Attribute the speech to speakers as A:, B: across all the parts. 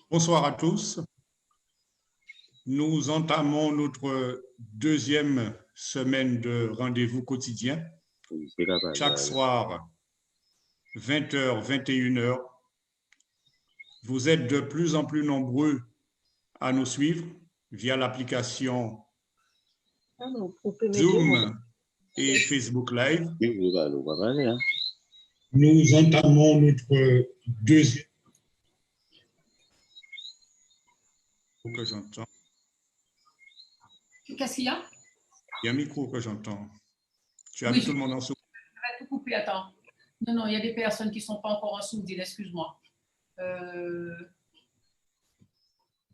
A: Bonsoir à tous. Nous entamons notre deuxième semaine de rendez-vous quotidien. Chaque soir, 20h, 21h. Vous êtes de plus en plus nombreux à nous suivre via l'application Zoom et Facebook Live. Nous entamons notre deuxième. Que j'entends.
B: Qu'est-ce qu'il y a?
A: Il y a un micro que j'entends. Tu as
B: Oui,
A: mis tout le monde en sourdine.
B: Je vais tout couper, attends. Non, il y a des personnes qui ne sont pas encore en sourdine, excuse-moi.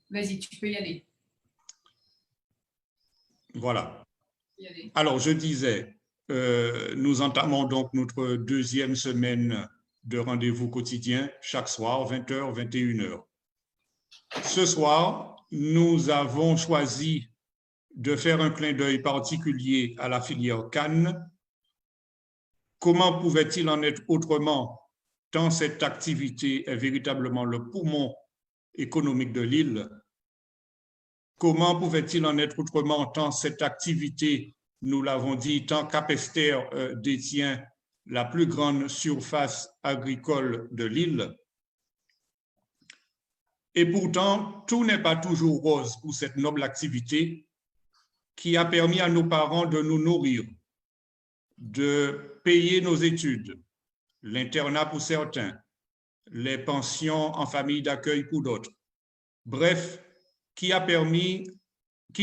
B: Vas-y, tu peux y aller.
A: Voilà. Alors, je disais, nous entamons donc notre deuxième semaine de rendez-vous quotidien, chaque soir, 20h, 21h. Ce soir, nous avons choisi de faire un clin d'œil particulier à la filière canne. Comment pouvait-il en être autrement, tant cette activité est véritablement le poumon économique de l'île? Comment pouvait-il en être autrement, tant cette activité, nous l'avons dit, tant Capesterre détient la plus grande surface agricole de l'île? Et pourtant, tout n'est pas toujours rose pour cette noble activité qui a permis à nos parents de nous nourrir, de payer nos études, l'internat pour certains, les pensions en famille d'accueil pour d'autres. Bref, qui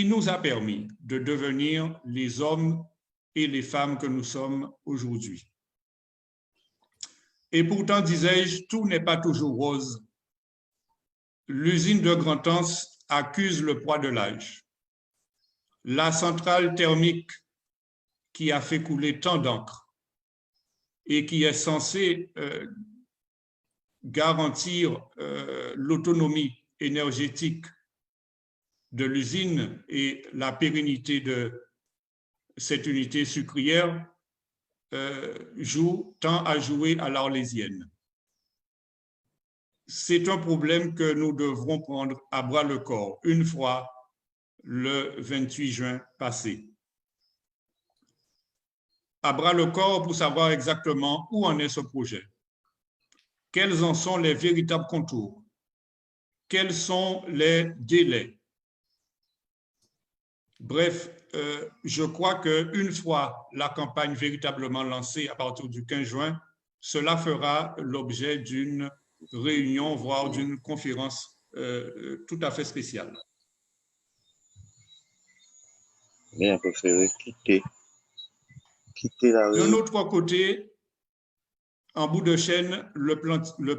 A: nous a permis de devenir les hommes et les femmes que nous sommes aujourd'hui. Et pourtant, disais-je, tout n'est pas toujours rose. L'usine de Grand-Anse accuse le poids de l'âge. La centrale thermique qui a fait couler tant d'encre et qui est censée garantir l'autonomie énergétique de l'usine et la pérennité de cette unité sucrière tend à jouer à l'Arlésienne. C'est un problème que nous devrons prendre à bras le corps une fois le 28 juin passé. À bras le corps pour savoir exactement où en est ce projet. Quels en sont les véritables contours? Quels sont les délais? Bref, je crois qu'une fois la campagne véritablement lancée à partir du 15 juin, cela fera l'objet d'une réunion, voire d'une conférence tout à fait spéciale.
C: Mais on préfère quitter la
A: réunion. D'un autre côté, en bout de chaîne, le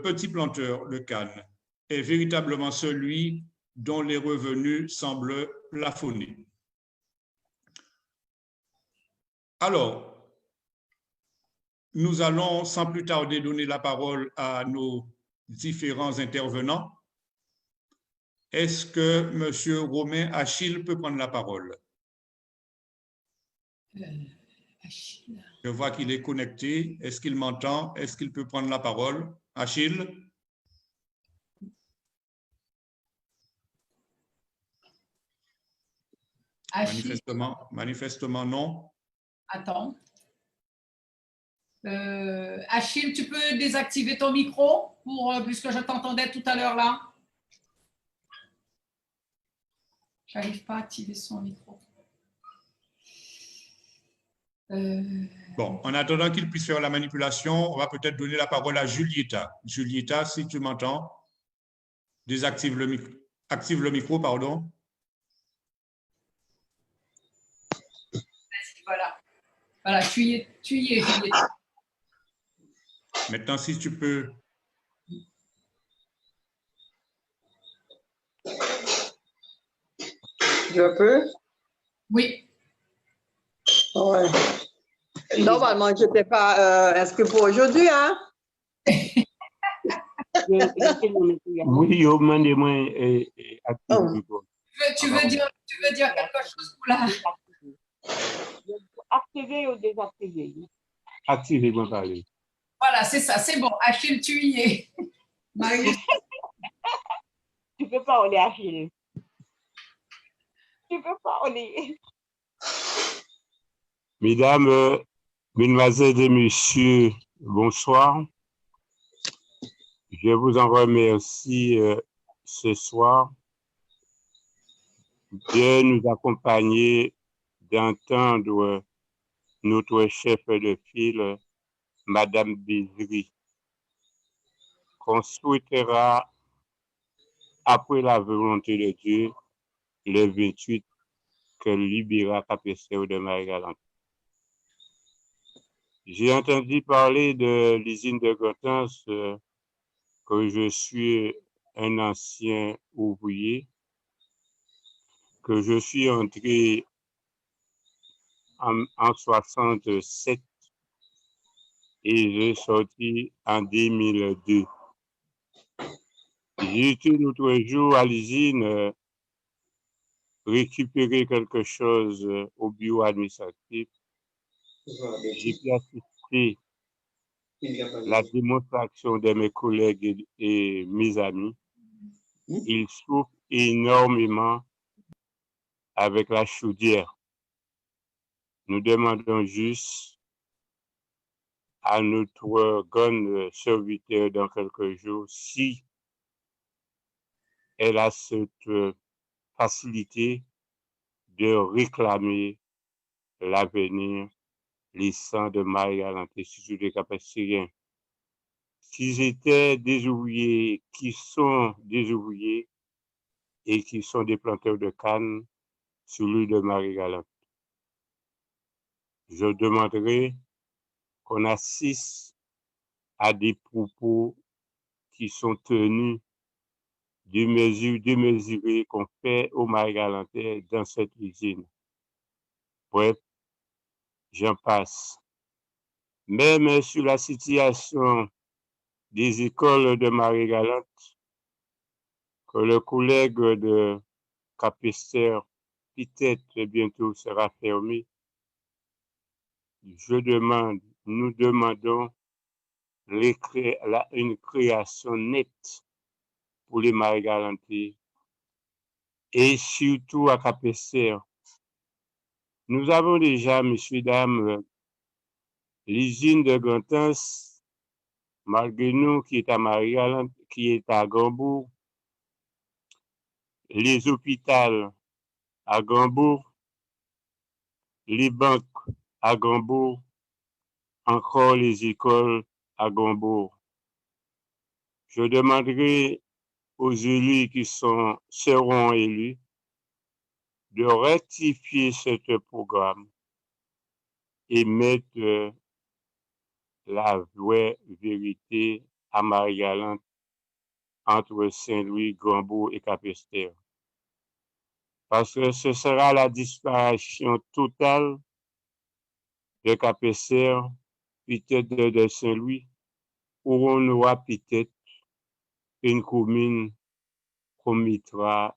A: petit planteur de canne est véritablement celui dont les revenus semblent plafonnés. Alors, nous allons sans plus tarder donner la parole à nos différents intervenants. Est-ce que M. Romain Achille peut prendre la parole? Je vois qu'il est connecté. Est-ce qu'il m'entend? Est-ce qu'il peut prendre la parole? Achille? Manifestement non.
B: Attends. Achille, tu peux désactiver ton micro puisque je t'entendais tout à l'heure là. J'arrive pas à activer son micro.
A: Bon, en attendant qu'il puisse faire la manipulation, on va peut-être donner la parole à Julieta. Julieta, si tu m'entends, désactive le micro. Active le micro, pardon.
B: Voilà, tu y es, Julieta.
A: Maintenant, si tu peux.
D: Je peux?
B: Oui.
D: Ouais. Normalement, je n'étais pas inscrit pour aujourd'hui, hein?
C: Oui, demandez-moi.
B: Tu veux dire quelque chose pour la...
C: Activer ou désactiver? Activer, bon parler.
B: Voilà, c'est ça, c'est bon. Achille, tu y es. Marie.
C: Tu peux parler, Achille. Tu peux parler.
E: Mesdames, Mesdemoiselles et Messieurs, bonsoir. Je vous en remercie ce soir de nous accompagner, d'entendre notre chef de file, Madame Bézri, qu'on souhaitera, après la volonté de Dieu, le 28, qu'elle libérera Capesterre de Marie-Galante. J'ai entendu parler de l'usine de Gotens, que je suis un ancien ouvrier, que je suis entré en 67 et j'ai sorti en 2002. J'ai été l'autre jour à l'usine récupérer quelque chose au bureau administratif. J'ai pu assister la démonstration de mes collègues et mes amis. Ils souffrent énormément avec la chaudière. Nous demandons juste à notre grande serviteur dans quelques jours si elle a cette facilité de réclamer l'avenir, les sangs de Marie-Galante, surtout des Capestériens. S'ils étaient des ouvriers qui sont des ouvriers et qui sont des planteurs de canne sur l'île de Marie-Galante, je demanderai qu'on assiste à des propos qui sont tenus démesurés qu'on fait aux Marie-Galantais dans cette usine. Bref, j'en passe. Même sur la situation des écoles de Marie-Galante, que le collègue de Capesterre peut-être bientôt sera fermé, nous demandons une création nette pour les Marie-Galantais et surtout à Capesterre. Nous avons déjà, messieurs, dames, l'usine de Gotens, malgré nous, qui est à Marie-Galante, qui est à Gambourg, les hôpitaux à Gambourg, les banques à Gambourg, encore les écoles à Gambourg. Je demanderai aux élus qui seront élus de rectifier ce programme et mettre la vraie vérité à Marie-Galante entre Saint-Louis, Gambourg et Capesterre. Parce que ce sera la disparition totale de Capesterre, peut-être de Saint-Louis, où on aura peut-être une commune qu'on mettra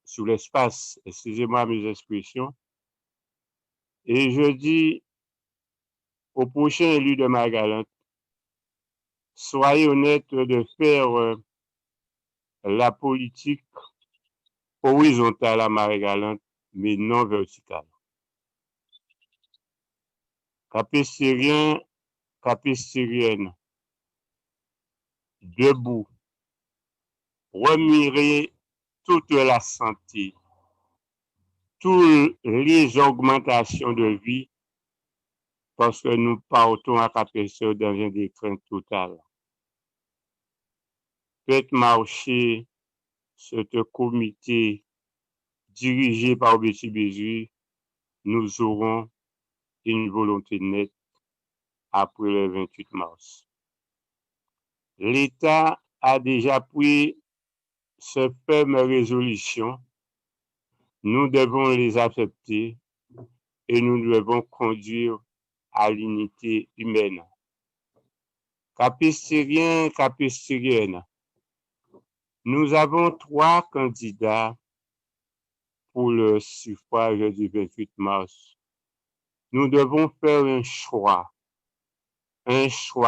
E: sur l'espace. Excusez-moi mes expressions. Et je dis au prochain élu de Marie-Galante, soyez honnête de faire la politique horizontale à Marie-Galante, mais non verticale. Capestérien, Capestérienne, debout, remirez toute la santé, toutes les augmentations de vie, parce que nous partons à Capesterre dans un déclin total. Faites marcher ce comité dirigé par Betty Bézri, nous aurons une volonté nette après le 28 mars. L'État a déjà pris ce ferme résolution. Nous devons les accepter et nous devons conduire à l'unité humaine. Capestériens, Capestériennes, nous avons 3 candidats pour le suffrage du 28 mars. Nous devons faire un choix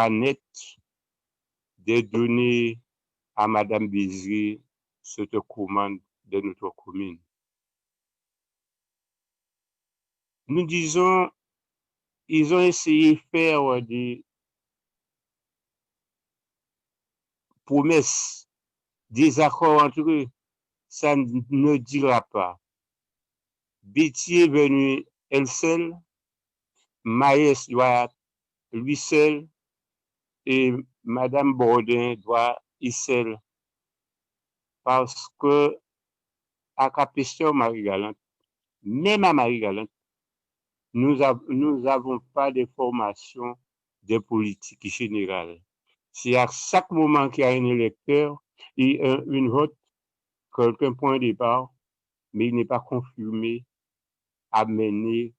E: net de donner à Madame Bézri cette commande de notre commune. Nous disons, ils ont essayé de faire des promesses, des accords entre eux. Ça ne dira pas. Betty est venu elle seule, Maïs doit lui seul, et Madame Bourdin doit y seule. Parce que à Capesteur Marie-Galante, même à Marie-Galante, nous n'avons pas de formation de politique générale. Si à chaque moment qu'il y a un électeur, et une vote, quelqu'un prend un départ, mais il n'est pas confirmé à mener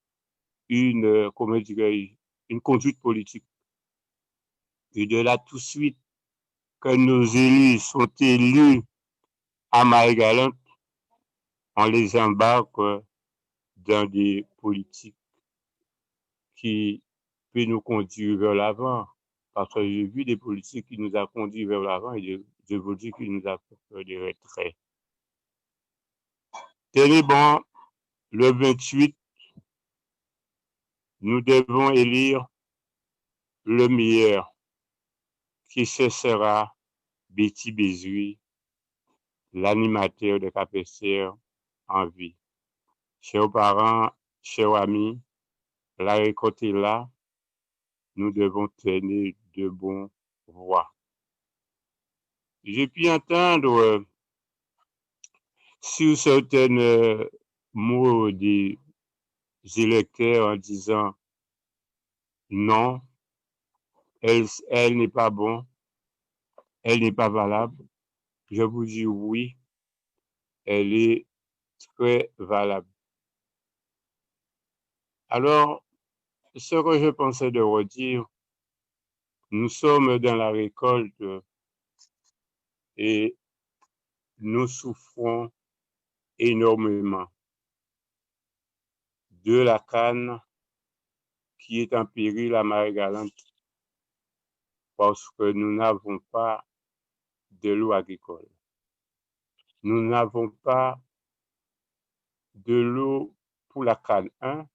E: une, comment dirais-je, une conduite politique. Et de là, tout de suite, que nos élus sont élus à Marie-Galante, on les embarque dans des politiques qui peuvent nous conduire vers l'avant. Parce que j'ai vu des politiques qui nous ont conduits vers l'avant et des politiques qui nous ont fait des retraits. Tenez bon, le 28, nous devons élire le meilleur, qui ce sera Betty Bézoui, l'animateur de Capesteur en vie. Chers parents, chers amis, la récolte est là, nous devons tenir de bonnes voix. J'ai pu entendre sur certains mots des électeurs en disant non, elle n'est pas bon, elle n'est pas valable. Je vous dis oui, elle est très valable. Alors, ce que je pensais de redire, nous sommes dans la récolte et nous souffrons énormément de la canne qui est en péril à Marie-Galante parce que nous n'avons pas de l'eau agricole. Nous n'avons pas de l'eau pour la canne 1,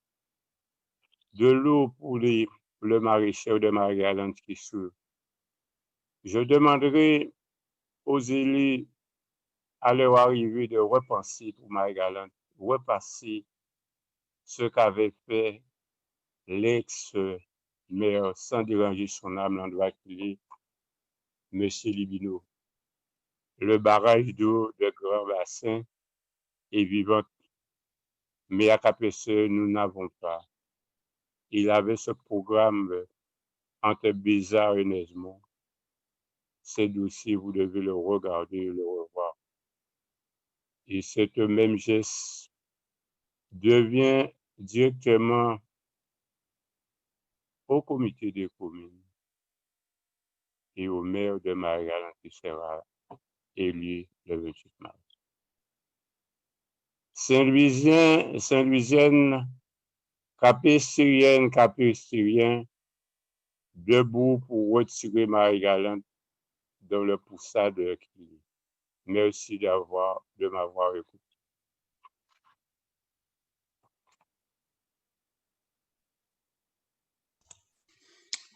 E: de l'eau pour le maraîcher de Marie-Galante qui suit. Je demanderai aux élus à leur arrivée de repenser pour Marie-Galante, repasser ce qu'avait fait l'ex-maire, sans déranger son âme, l'endroit qu'il est, M. Libino. Le barrage d'eau de Grand Bassin est vivant, mais à Capesteur, nous n'avons pas. Il avait ce programme entre Bézard et Nesmond. Ce dossier, vous devez le regarder et le revoir. Et ce même geste devient directement au comité des communes et au maire de Marie-Galante qui sera élu le 28 mars. Saint-Louisienne, Capestérien, debout pour retirer Marie-Galante dans le poussade qui est. Merci de m'avoir écouté.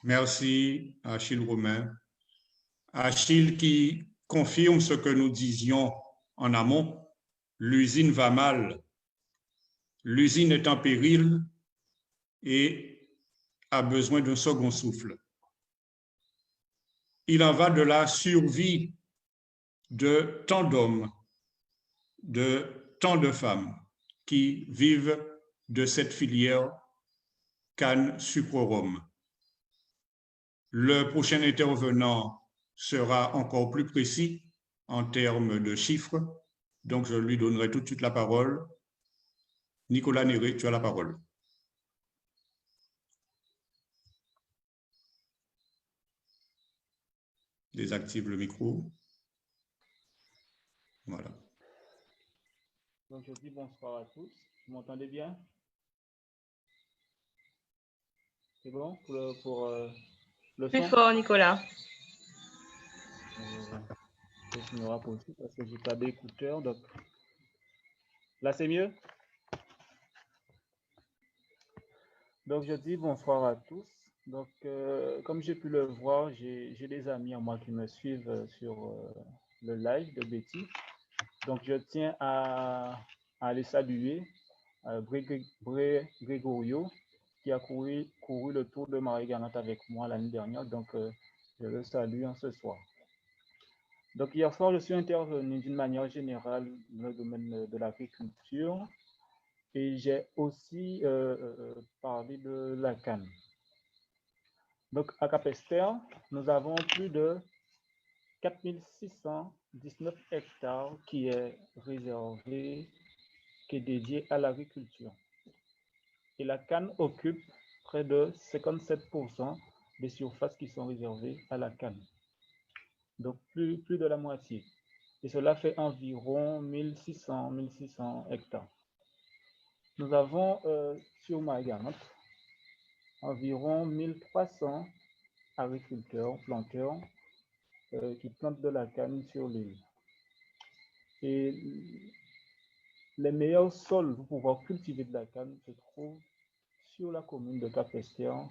A: Merci, Achille Romain. Achille qui confirme ce que nous disions en amont, l'usine va mal, l'usine est en péril et a besoin d'un second souffle. Il en va de la survie de tant d'hommes, de tant de femmes qui vivent de cette filière canne sucre-rhum. Le prochain intervenant sera encore plus précis en termes de chiffres, donc je lui donnerai tout de suite la parole. Nicolas Néré, tu as la parole. Désactive le micro. Voilà.
F: Donc, je dis bonsoir à tous. Vous m'entendez bien? C'est bon pour le son?
G: Plus fort, Nicolas.
F: Je ce sera possible parce que j'ai pas d'écouteurs. Donc là, c'est mieux. Donc, je dis bonsoir à tous. Donc, comme j'ai pu le voir, j'ai des amis à moi qui me suivent sur le live de Betty. Donc, je tiens à les saluer. Grégorio, qui a couru le Tour de Marie-Galante avec moi l'année dernière. Donc, je le salue en ce soir. Donc, hier soir, je suis intervenu d'une manière générale dans le domaine de l'agriculture. Et j'ai aussi parlé de la canne. Donc, à Capesterre, nous avons plus de 4619 hectares qui est réservé, qui est dédié à l'agriculture. Et la canne occupe près de 57% des surfaces qui sont réservées à la canne. Donc, plus de la moitié. Et cela fait environ 1600 hectares. Nous avons sur Marie-Galante environ 1300 agriculteurs, planteurs qui plantent de la canne sur l'île. Et les meilleurs sols pour pouvoir cultiver de la canne se trouvent sur la commune de Capesterre,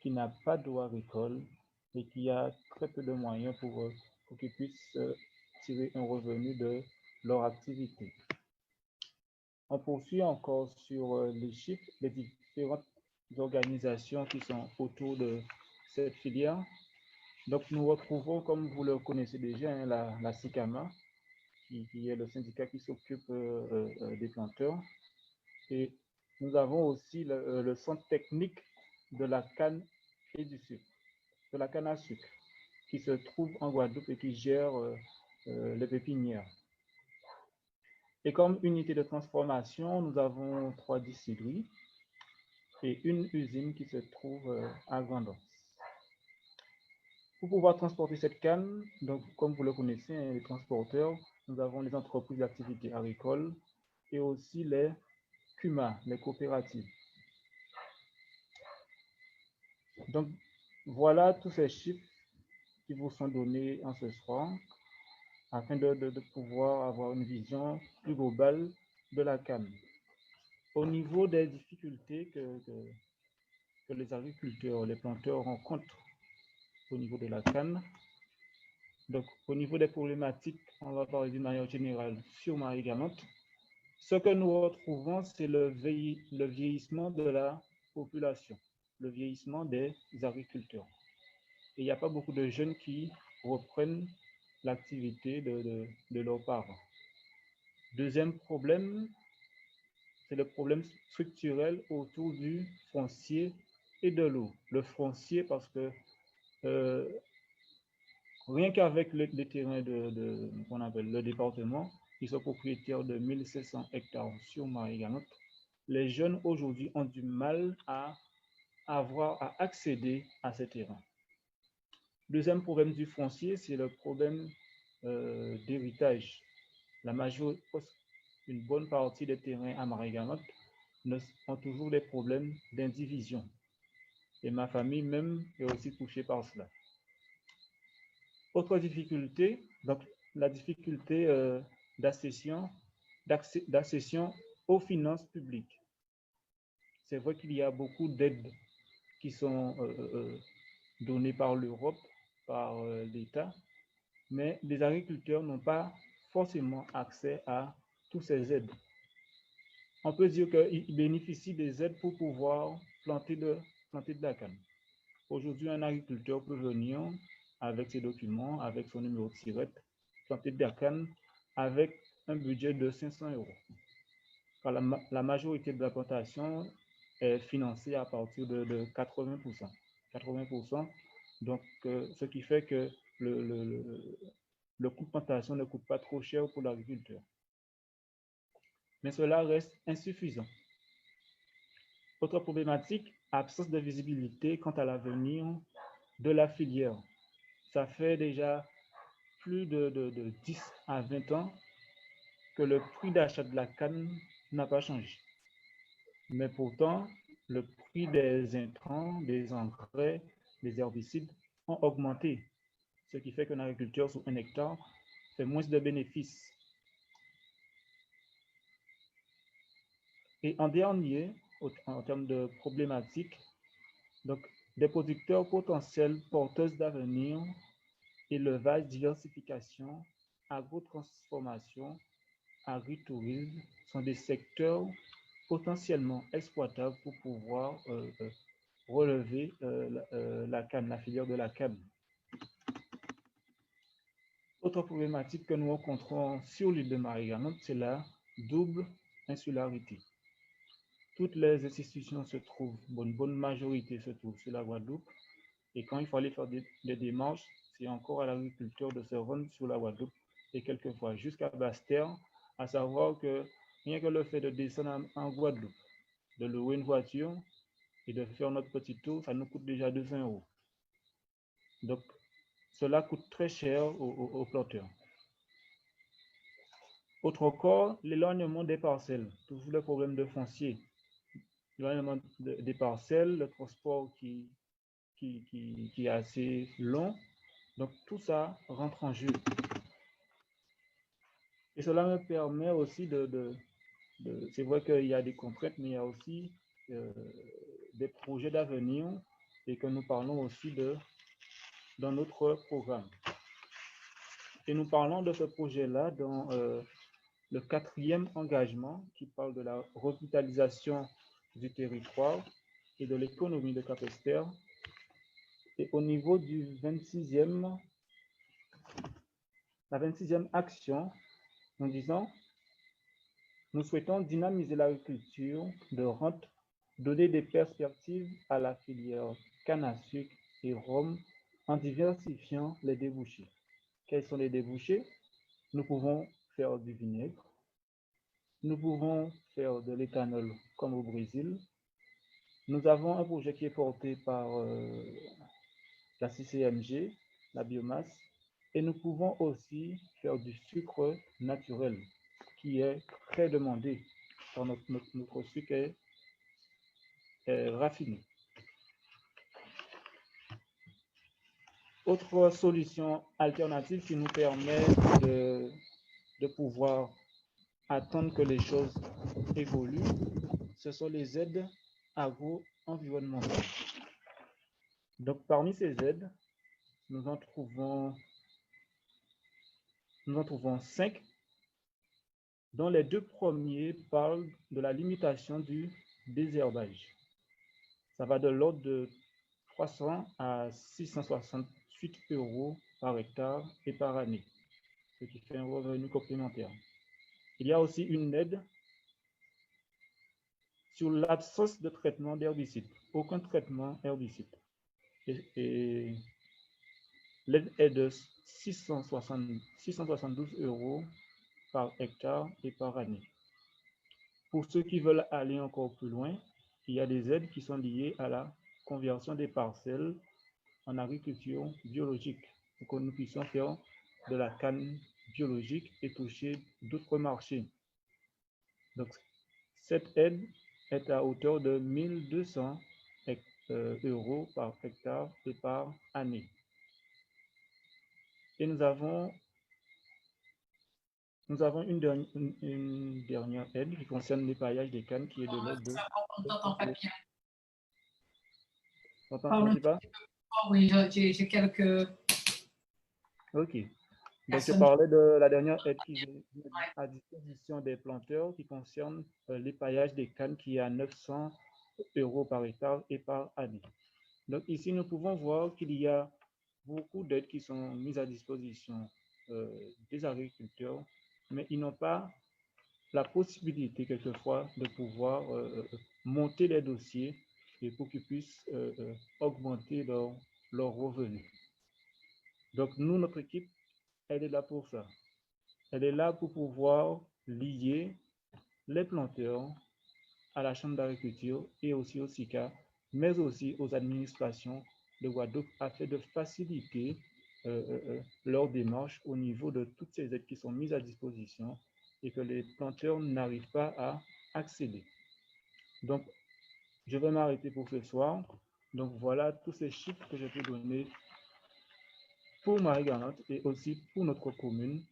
F: qui n'a pas d'eau agricole et qui a très peu de moyens pour qu'ils puissent tirer un revenu de leur activité. On poursuit encore sur les chiffres des différentes organisations qui sont autour de cette filière. Donc, nous retrouvons, comme vous le connaissez déjà, hein, la SICAMA, qui est le syndicat qui s'occupe des planteurs. Et nous avons aussi le centre technique de la canne et du sucre, de la canne à sucre, qui se trouve en Guadeloupe et qui gère les pépinières. Et comme unité de transformation, nous avons 3 distilleries et une usine qui se trouve à Grand'Anse. Pour pouvoir transporter cette canne, donc comme vous le connaissez, hein, les transporteurs, nous avons les entreprises d'activité agricole et aussi les CUMA, les coopératives. Donc voilà tous ces chiffres qui vous sont donnés en ce soir afin de pouvoir avoir une vision plus globale de la canne. Au niveau des difficultés que les agriculteurs, les planteurs rencontrent au niveau de la canne, donc au niveau des problématiques, on va parler d'une manière générale sur Marie-Galante. Ce que nous retrouvons, c'est le vieillissement de la population, le vieillissement des agriculteurs. Et il n'y a pas beaucoup de jeunes qui reprennent l'activité de leurs parents. Deuxième problème, c'est le problème structurel autour du foncier et de l'eau. Le foncier, parce que rien qu'avec les terrains qu'on appelle le département, qui sont propriétaires de 1700 hectares sur Marie-Galante, les jeunes aujourd'hui ont du mal à accéder à ces terrains. Deuxième problème du foncier, c'est le problème d'héritage. Une bonne partie des terrains à Marie-Galante ont toujours des problèmes d'indivision. Et ma famille même est aussi touchée par cela. Autre difficulté, donc la difficulté d'accession aux finances publiques. C'est vrai qu'il y a beaucoup d'aides qui sont données par l'Europe, par l'État, mais les agriculteurs n'ont pas forcément accès à toutes ces aides. On peut dire qu'ils bénéficient des aides pour pouvoir planter de la canne. Aujourd'hui, un agriculteur peut venir avec ses documents, avec son numéro de tirette, planter de la canne avec un budget de 500 €. Car la majorité de la plantation est financée à partir de 80%. 80%, donc ce qui fait que le coût de plantation ne coûte pas trop cher pour l'agriculteur. Mais cela reste insuffisant. Autre problématique, absence de visibilité quant à l'avenir de la filière. Ça fait déjà plus de 10 à 20 ans que le prix d'achat de la canne n'a pas changé. Mais pourtant, le prix des intrants, des engrais, des herbicides ont augmenté. Ce qui fait qu'un agriculteur sur 1 hectare fait moins de bénéfices. Et en dernier, en termes de problématiques, donc des producteurs potentiels porteuses d'avenir, élevage, diversification, agrotransformation, agritourisme sont des secteurs potentiellement exploitables pour pouvoir relever la canne, la filière de la canne. Autre problématique que nous rencontrons sur l'île de Marie-Galante, c'est la double insularité. Toutes les institutions se trouvent, une bonne majorité se trouve sur la Guadeloupe, et quand il faut aller faire des démarches, c'est encore à l'agriculteur de se rendre sur la Guadeloupe, et quelquefois jusqu'à Basse-Terre, à savoir que rien que le fait de descendre en Guadeloupe, de louer une voiture et de faire notre petit tour, ça nous coûte déjà 200 €. Donc, cela coûte très cher aux planteurs. Autre encore, l'éloignement des parcelles, toujours le problème de foncier. L'éloignement des parcelles, le transport qui est assez long. Donc, tout ça rentre en jeu. Et cela me permet aussi c'est vrai qu'il y a des contraintes, mais il y a aussi des projets d'avenir et que nous parlons aussi dans notre programme. Et nous parlons de ce projet-là dans le 4e engagement qui parle de la revitalisation du territoire et de l'économie de Capesterre. Et au niveau du la 26e action, nous disons, nous souhaitons dynamiser l'agriculture de rente, donner des perspectives à la filière canne à sucre et rhum en diversifiant les débouchés. Quels sont les débouchés? Nous pouvons faire du vinaigre, nous pouvons faire de l'éthanol comme au Brésil. Nous avons un projet qui est porté par la CCMG, la biomasse, et nous pouvons aussi faire du sucre naturel qui est très demandé car notre sucre est raffiné. Autre solution alternative qui nous permet de pouvoir attendre que les choses évoluent, ce sont les aides agro-environnementales. Donc, parmi ces aides, nous en trouvons 5, dont les 2 premiers parlent de la limitation du désherbage. Ça va de l'ordre de 300 à 668 € par hectare et par année, ce qui fait un revenu complémentaire. Il y a aussi une aide sur l'absence de traitement d'herbicides, aucun traitement herbicide. Et l'aide est de 672 € par hectare et par année. Pour ceux qui veulent aller encore plus loin, il y a des aides qui sont liées à la conversion des parcelles en agriculture biologique, pour que nous puissions faire de la canne biologique et toucher d'autres marchés. Donc, cette aide est à hauteur de 1 200 € par hectare et par année. Et nous avons une dernière aide qui concerne l'épaillage des cannes qui est de l'ordre de...
B: On t'entend pas bien.
F: On t'entend pas?
B: Oui, j'ai quelques...
F: Ok. Donc, je parlais de la dernière aide qui est à disposition des planteurs qui concerne l'épaillage des cannes qui est à 900 € par hectare et par année. Donc, ici, nous pouvons voir qu'il y a beaucoup d'aides qui sont mises à disposition des agriculteurs, mais ils n'ont pas la possibilité, quelquefois, de pouvoir monter les dossiers et pour qu'ils puissent augmenter leurs revenus. Donc, nous, notre équipe, elle est là pour ça. Elle est là pour pouvoir lier les planteurs à la Chambre d'agriculture et aussi au SICA, mais aussi aux administrations de Guadeloupe afin de faciliter leur démarche au niveau de toutes ces aides qui sont mises à disposition et que les planteurs n'arrivent pas à accéder. Donc, je vais m'arrêter pour ce soir. Donc, voilà tous ces chiffres que je peux donner pour Marie-Galante et aussi pour notre commune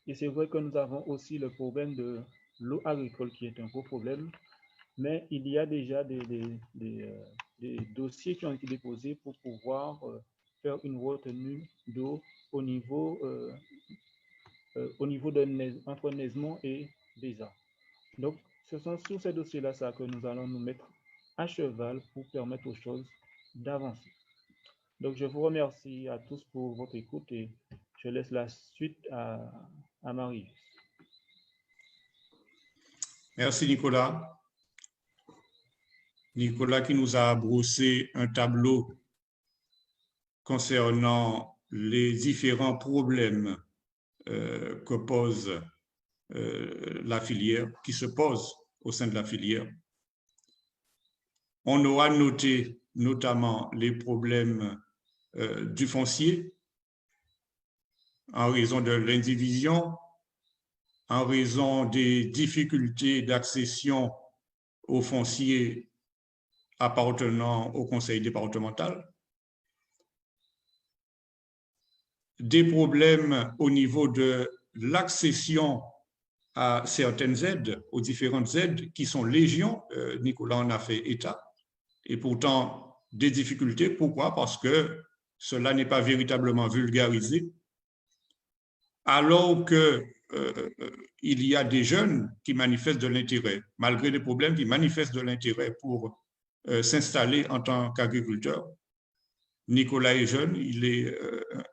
F: Et c'est vrai que nous avons aussi le problème de l'eau agricole qui est un gros problème, mais il y a déjà des dossiers qui ont été déposés pour pouvoir faire une retenue d'eau au niveau entre Nesmond et Bézard. Donc, ce sont sur ces dossiers-là que nous allons nous mettre à cheval pour permettre aux choses d'avancer. Donc, je vous remercie à tous pour votre écoute et je laisse la suite à Marie.
A: Merci, Nicolas. Nicolas qui nous a brossé un tableau concernant les différents problèmes que pose la filière, qui se posent au sein de la filière. On aura noté notamment les problèmes du foncier en raison de l'indivision, en raison des difficultés d'accession au foncier appartenant au conseil départemental, des problèmes au niveau de l'accession à certaines aides, aux différentes aides qui sont légion, Nicolas en a fait état, et pourtant des difficultés. Pourquoi? Parce que cela n'est pas véritablement vulgarisé, alors que il y a des jeunes qui manifestent de l'intérêt, malgré les problèmes, qui manifestent de l'intérêt pour s'installer en tant qu'agriculteur. Nicolas est jeune, il est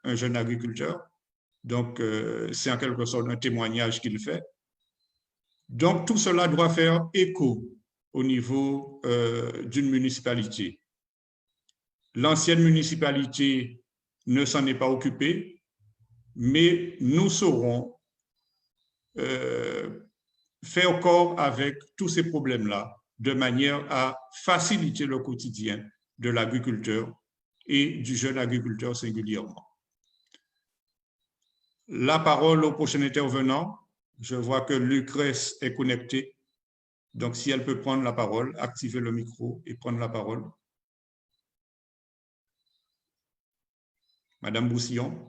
A: un jeune agriculteur, donc c'est en quelque sorte un témoignage qu'il fait. Donc tout cela doit faire écho au niveau d'une municipalité. L'ancienne municipalité ne s'en est pas occupée, mais nous saurons faire corps avec tous ces problèmes-là de manière à faciliter le quotidien de l'agriculteur et du jeune agriculteur singulièrement. La parole au prochain intervenant. Je vois que Lucrèce est connectée. Donc, si elle peut prendre la parole, activer le micro et prendre la parole. Madame Boussillon.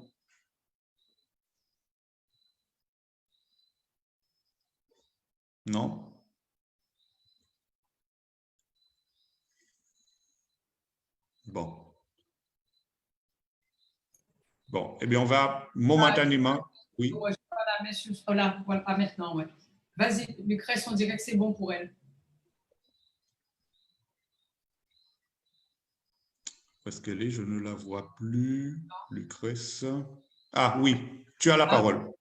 A: Non? Bon. Bon, eh bien, on va momentanément... Oui.
B: Ouais, voilà, maintenant, ouais. Vas-y, Lucrèce, on dirait que c'est bon pour elle.
A: Parce qu'elle est, je ne la vois plus. Lucrèce. Ah oui, tu as la parole.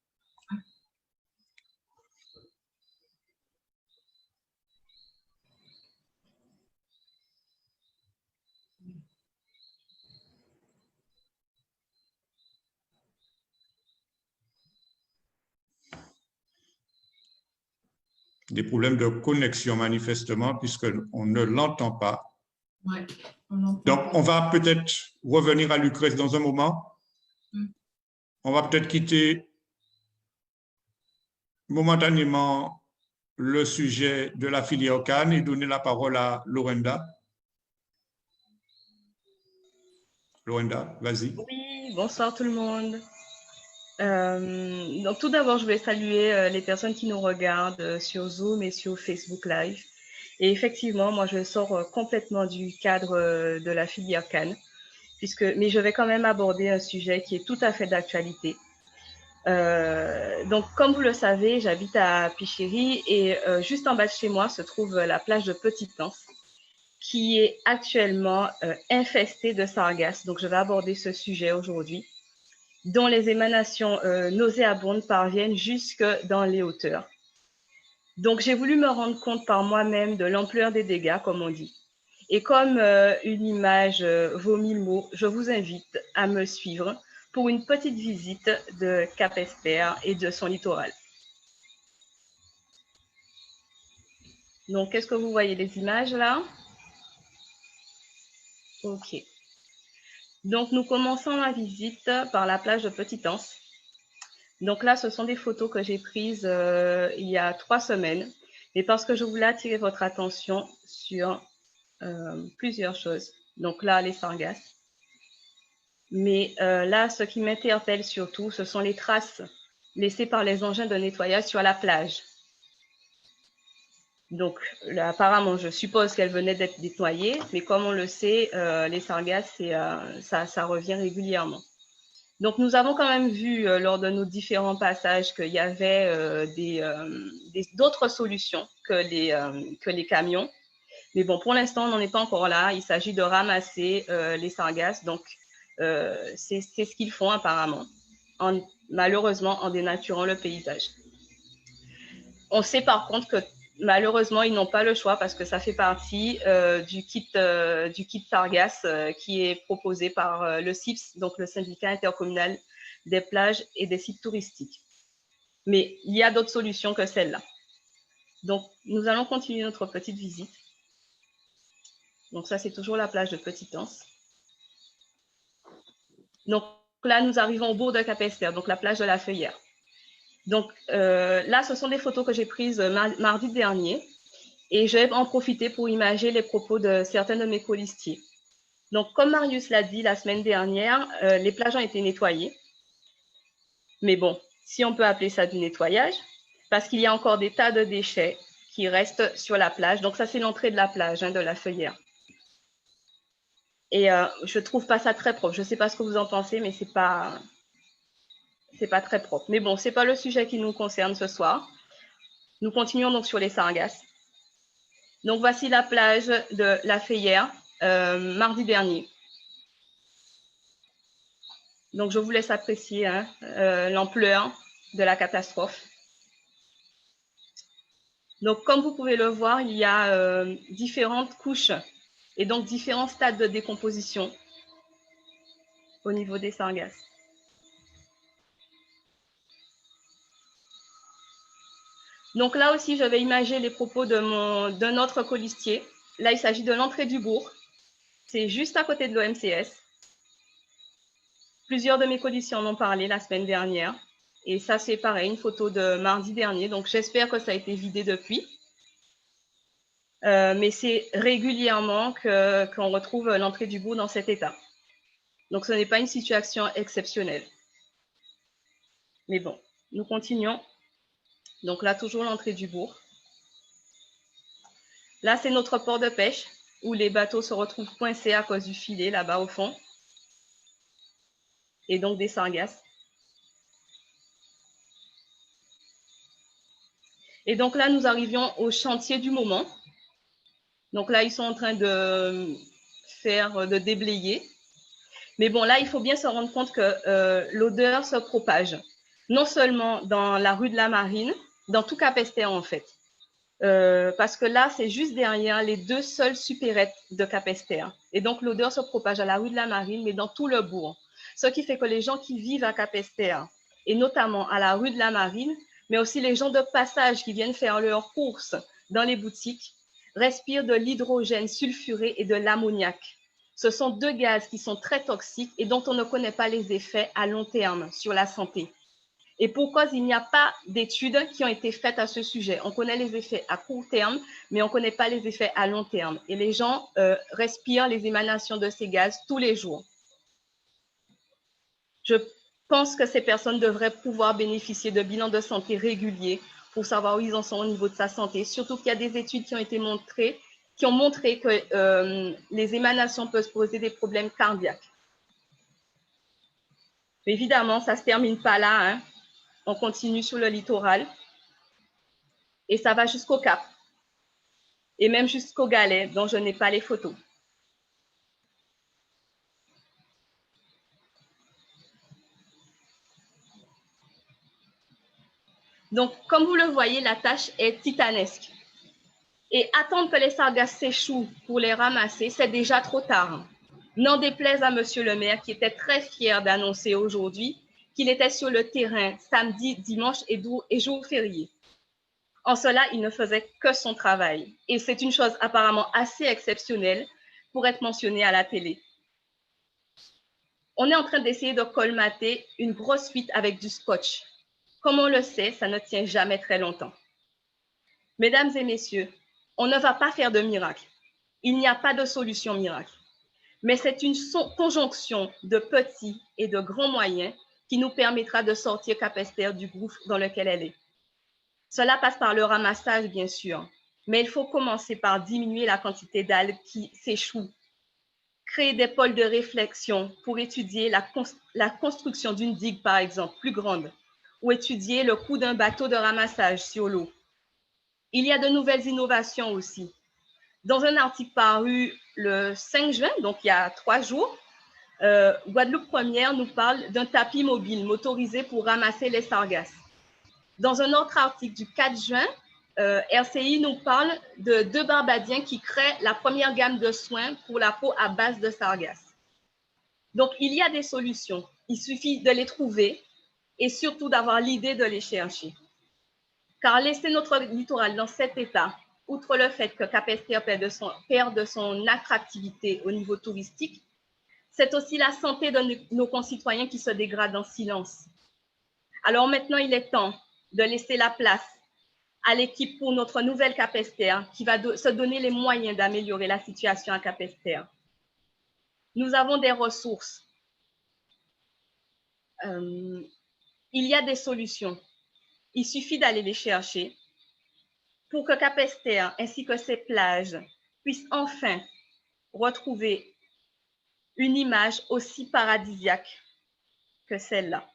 A: Des problèmes de connexion manifestement, puisqu'on ne l'entend pas.
B: Ouais,
A: donc, on va peut-être revenir à Lucrèce dans un moment. On va peut-être quitter momentanément le sujet de la filière canne et donner la parole à Lorenda. Lorenda, vas-y.
G: Oui, bonsoir tout le monde. Donc tout d'abord, je vais saluer les personnes qui nous regardent sur Zoom et sur Facebook Live. Et effectivement, moi, je sors complètement du cadre de la filière canne, mais je vais quand même aborder un sujet qui est tout à fait d'actualité. Donc, comme vous le savez, j'habite à Picheri et juste en bas de chez moi se trouve la plage de Petite-Anse qui est actuellement infestée de sargasses. Donc, je vais aborder ce sujet aujourd'hui, dont les émanations nauséabondes parviennent jusque dans les hauteurs. Donc, j'ai voulu me rendre compte par moi-même de l'ampleur des dégâts, comme on dit. Et comme une image vaut 1000 mots, je vous invite à me suivre pour une petite visite de Capesterre et de son littoral. Donc, est-ce que vous voyez les images là? Ok. Donc, nous commençons la visite par la plage de Petite-Anse. Donc là, ce sont des photos que j'ai prises il y a 3 semaines, mais parce que je voulais attirer votre attention sur plusieurs choses. Donc là, les sargasses. Mais là, ce qui m'interpelle surtout, ce sont les traces laissées par les engins de nettoyage sur la plage. Donc, là, apparemment, je suppose qu'elles venaient d'être nettoyées, mais comme on le sait, les sargasses, ça revient régulièrement. Donc, nous avons quand même vu lors de nos différents passages qu'il y avait d'autres solutions que les camions. Mais bon, pour l'instant, on n'en est pas encore là. Il s'agit de ramasser les sargasses. Donc, c'est ce qu'ils font apparemment, malheureusement, en dénaturant le paysage. On sait par contre que malheureusement, ils n'ont pas le choix parce que ça fait partie du kit sargasse qui est proposé par le SIPS, donc le syndicat intercommunal des plages et des sites touristiques. Mais il y a d'autres solutions que celle-là. Donc, nous allons continuer notre petite visite. Donc, ça, c'est toujours la plage de Petit-Anse. Donc, là, nous arrivons au bourg de Capesterre, donc la plage de la Feuillère. Donc, là, ce sont des photos que j'ai prises mardi dernier et je vais en profiter pour imager les propos de certains de mes colistiers. Donc, comme Marius l'a dit la semaine dernière, les plages ont été nettoyées. Mais bon, si on peut appeler ça du nettoyage, parce qu'il y a encore des tas de déchets qui restent sur la plage. Donc, ça, c'est l'entrée de la plage, de la Feuillère. Et je ne trouve pas ça très propre. Je ne sais pas ce que vous en pensez, mais ce n'est pas très propre. Mais bon, ce n'est pas le sujet qui nous concerne ce soir. Nous continuons donc sur les sargasses. Donc, voici la plage de la Feuillère, mardi dernier. Donc, je vous laisse apprécier l'ampleur de la catastrophe. Donc, comme vous pouvez le voir, il y a différentes couches et donc différents stades de décomposition au niveau des sargasses. Donc là aussi, je vais imager les propos d'un autre colistier. Là, il s'agit de l'entrée du bourg. C'est juste à côté de l'OMCS. Plusieurs de mes colistiers en ont parlé la semaine dernière. Et ça, c'est pareil, une photo de mardi dernier. Donc, j'espère que ça a été vidé depuis. Mais c'est régulièrement qu'on retrouve l'entrée du bourg dans cet état. Donc, ce n'est pas une situation exceptionnelle. Mais bon, nous continuons. Donc là, toujours l'entrée du bourg. Là, c'est notre port de pêche où les bateaux se retrouvent coincés à cause du filet là-bas au fond. Et donc des sargasses. Et donc là, nous arrivions au chantier du moment. Donc là, ils sont en train de déblayer. Mais bon, là, il faut bien se rendre compte que l'odeur se propage. Non seulement dans la rue de la Marine, dans tout Capesterre en fait. Parce que là, c'est juste derrière les deux seules supérettes de Capesterre. Et donc, l'odeur se propage à la rue de la Marine, mais dans tout le bourg. Ce qui fait que les gens qui vivent à Capesterre, et notamment à la rue de la Marine, mais aussi les gens de passage qui viennent faire leurs courses dans les boutiques, respirent de l'hydrogène sulfuré et de l'ammoniac. Ce sont deux gaz qui sont très toxiques et dont on ne connaît pas les effets à long terme sur la santé. Et pour cause, il n'y a pas d'études qui ont été faites à ce sujet. On connaît les effets à court terme, mais on ne connaît pas les effets à long terme. Et les gens respirent les émanations de ces gaz tous les jours. Je pense que ces personnes devraient pouvoir bénéficier de bilans de santé réguliers pour savoir où ils en sont au niveau de sa santé. Surtout qu'il y a des études qui ont montré que les émanations peuvent poser des problèmes cardiaques. Mais évidemment, ça ne se termine pas là. On continue sur le littoral et ça va jusqu'au Cap et même jusqu'au Galet dont je n'ai pas les photos. Donc, comme vous le voyez, la tâche est titanesque. Et attendre que les sargasses s'échouent pour les ramasser, c'est déjà trop tard. N'en déplaise à monsieur le maire qui était très fier d'annoncer aujourd'hui qu'il était sur le terrain samedi, dimanche et jour férié. En cela, il ne faisait que son travail. Et c'est une chose apparemment assez exceptionnelle pour être mentionnée à la télé. On est en train d'essayer de colmater une grosse fuite avec du scotch. Comme on le sait, ça ne tient jamais très longtemps. Mesdames et messieurs, on ne va pas faire de miracle. Il n'y a pas de solution miracle. Mais c'est une conjonction de petits et de grands moyens qui nous permettra de sortir Capesterre du gouffre dans lequel elle est. Cela passe par le ramassage, bien sûr, mais il faut commencer par diminuer la quantité d'algues qui s'échouent, créer des pôles de réflexion pour étudier la construction d'une digue, par exemple, plus grande, ou étudier le coût d'un bateau de ramassage sur l'eau. Il y a de nouvelles innovations aussi. Dans un article paru le 5 juin, donc il y a 3 jours, Guadeloupe Première nous parle d'un tapis mobile motorisé pour ramasser les sargasses. Dans un autre article du 4 juin, RCI nous parle de 2 Barbadiens qui créent la première gamme de soins pour la peau à base de sargasses. Donc, il y a des solutions. Il suffit de les trouver et surtout d'avoir l'idée de les chercher. Car laisser notre littoral dans cet état, outre le fait que Capesterre perd de son attractivité au niveau touristique, c'est aussi la santé de nos concitoyens qui se dégrade en silence. Alors maintenant, il est temps de laisser la place à l'équipe pour notre nouvelle Capesterre qui va se donner les moyens d'améliorer la situation à Capesterre. Nous avons des ressources. Il y a des solutions. Il suffit d'aller les chercher pour que Capesterre ainsi que ses plages puissent enfin retrouver une image aussi paradisiaque que celle-là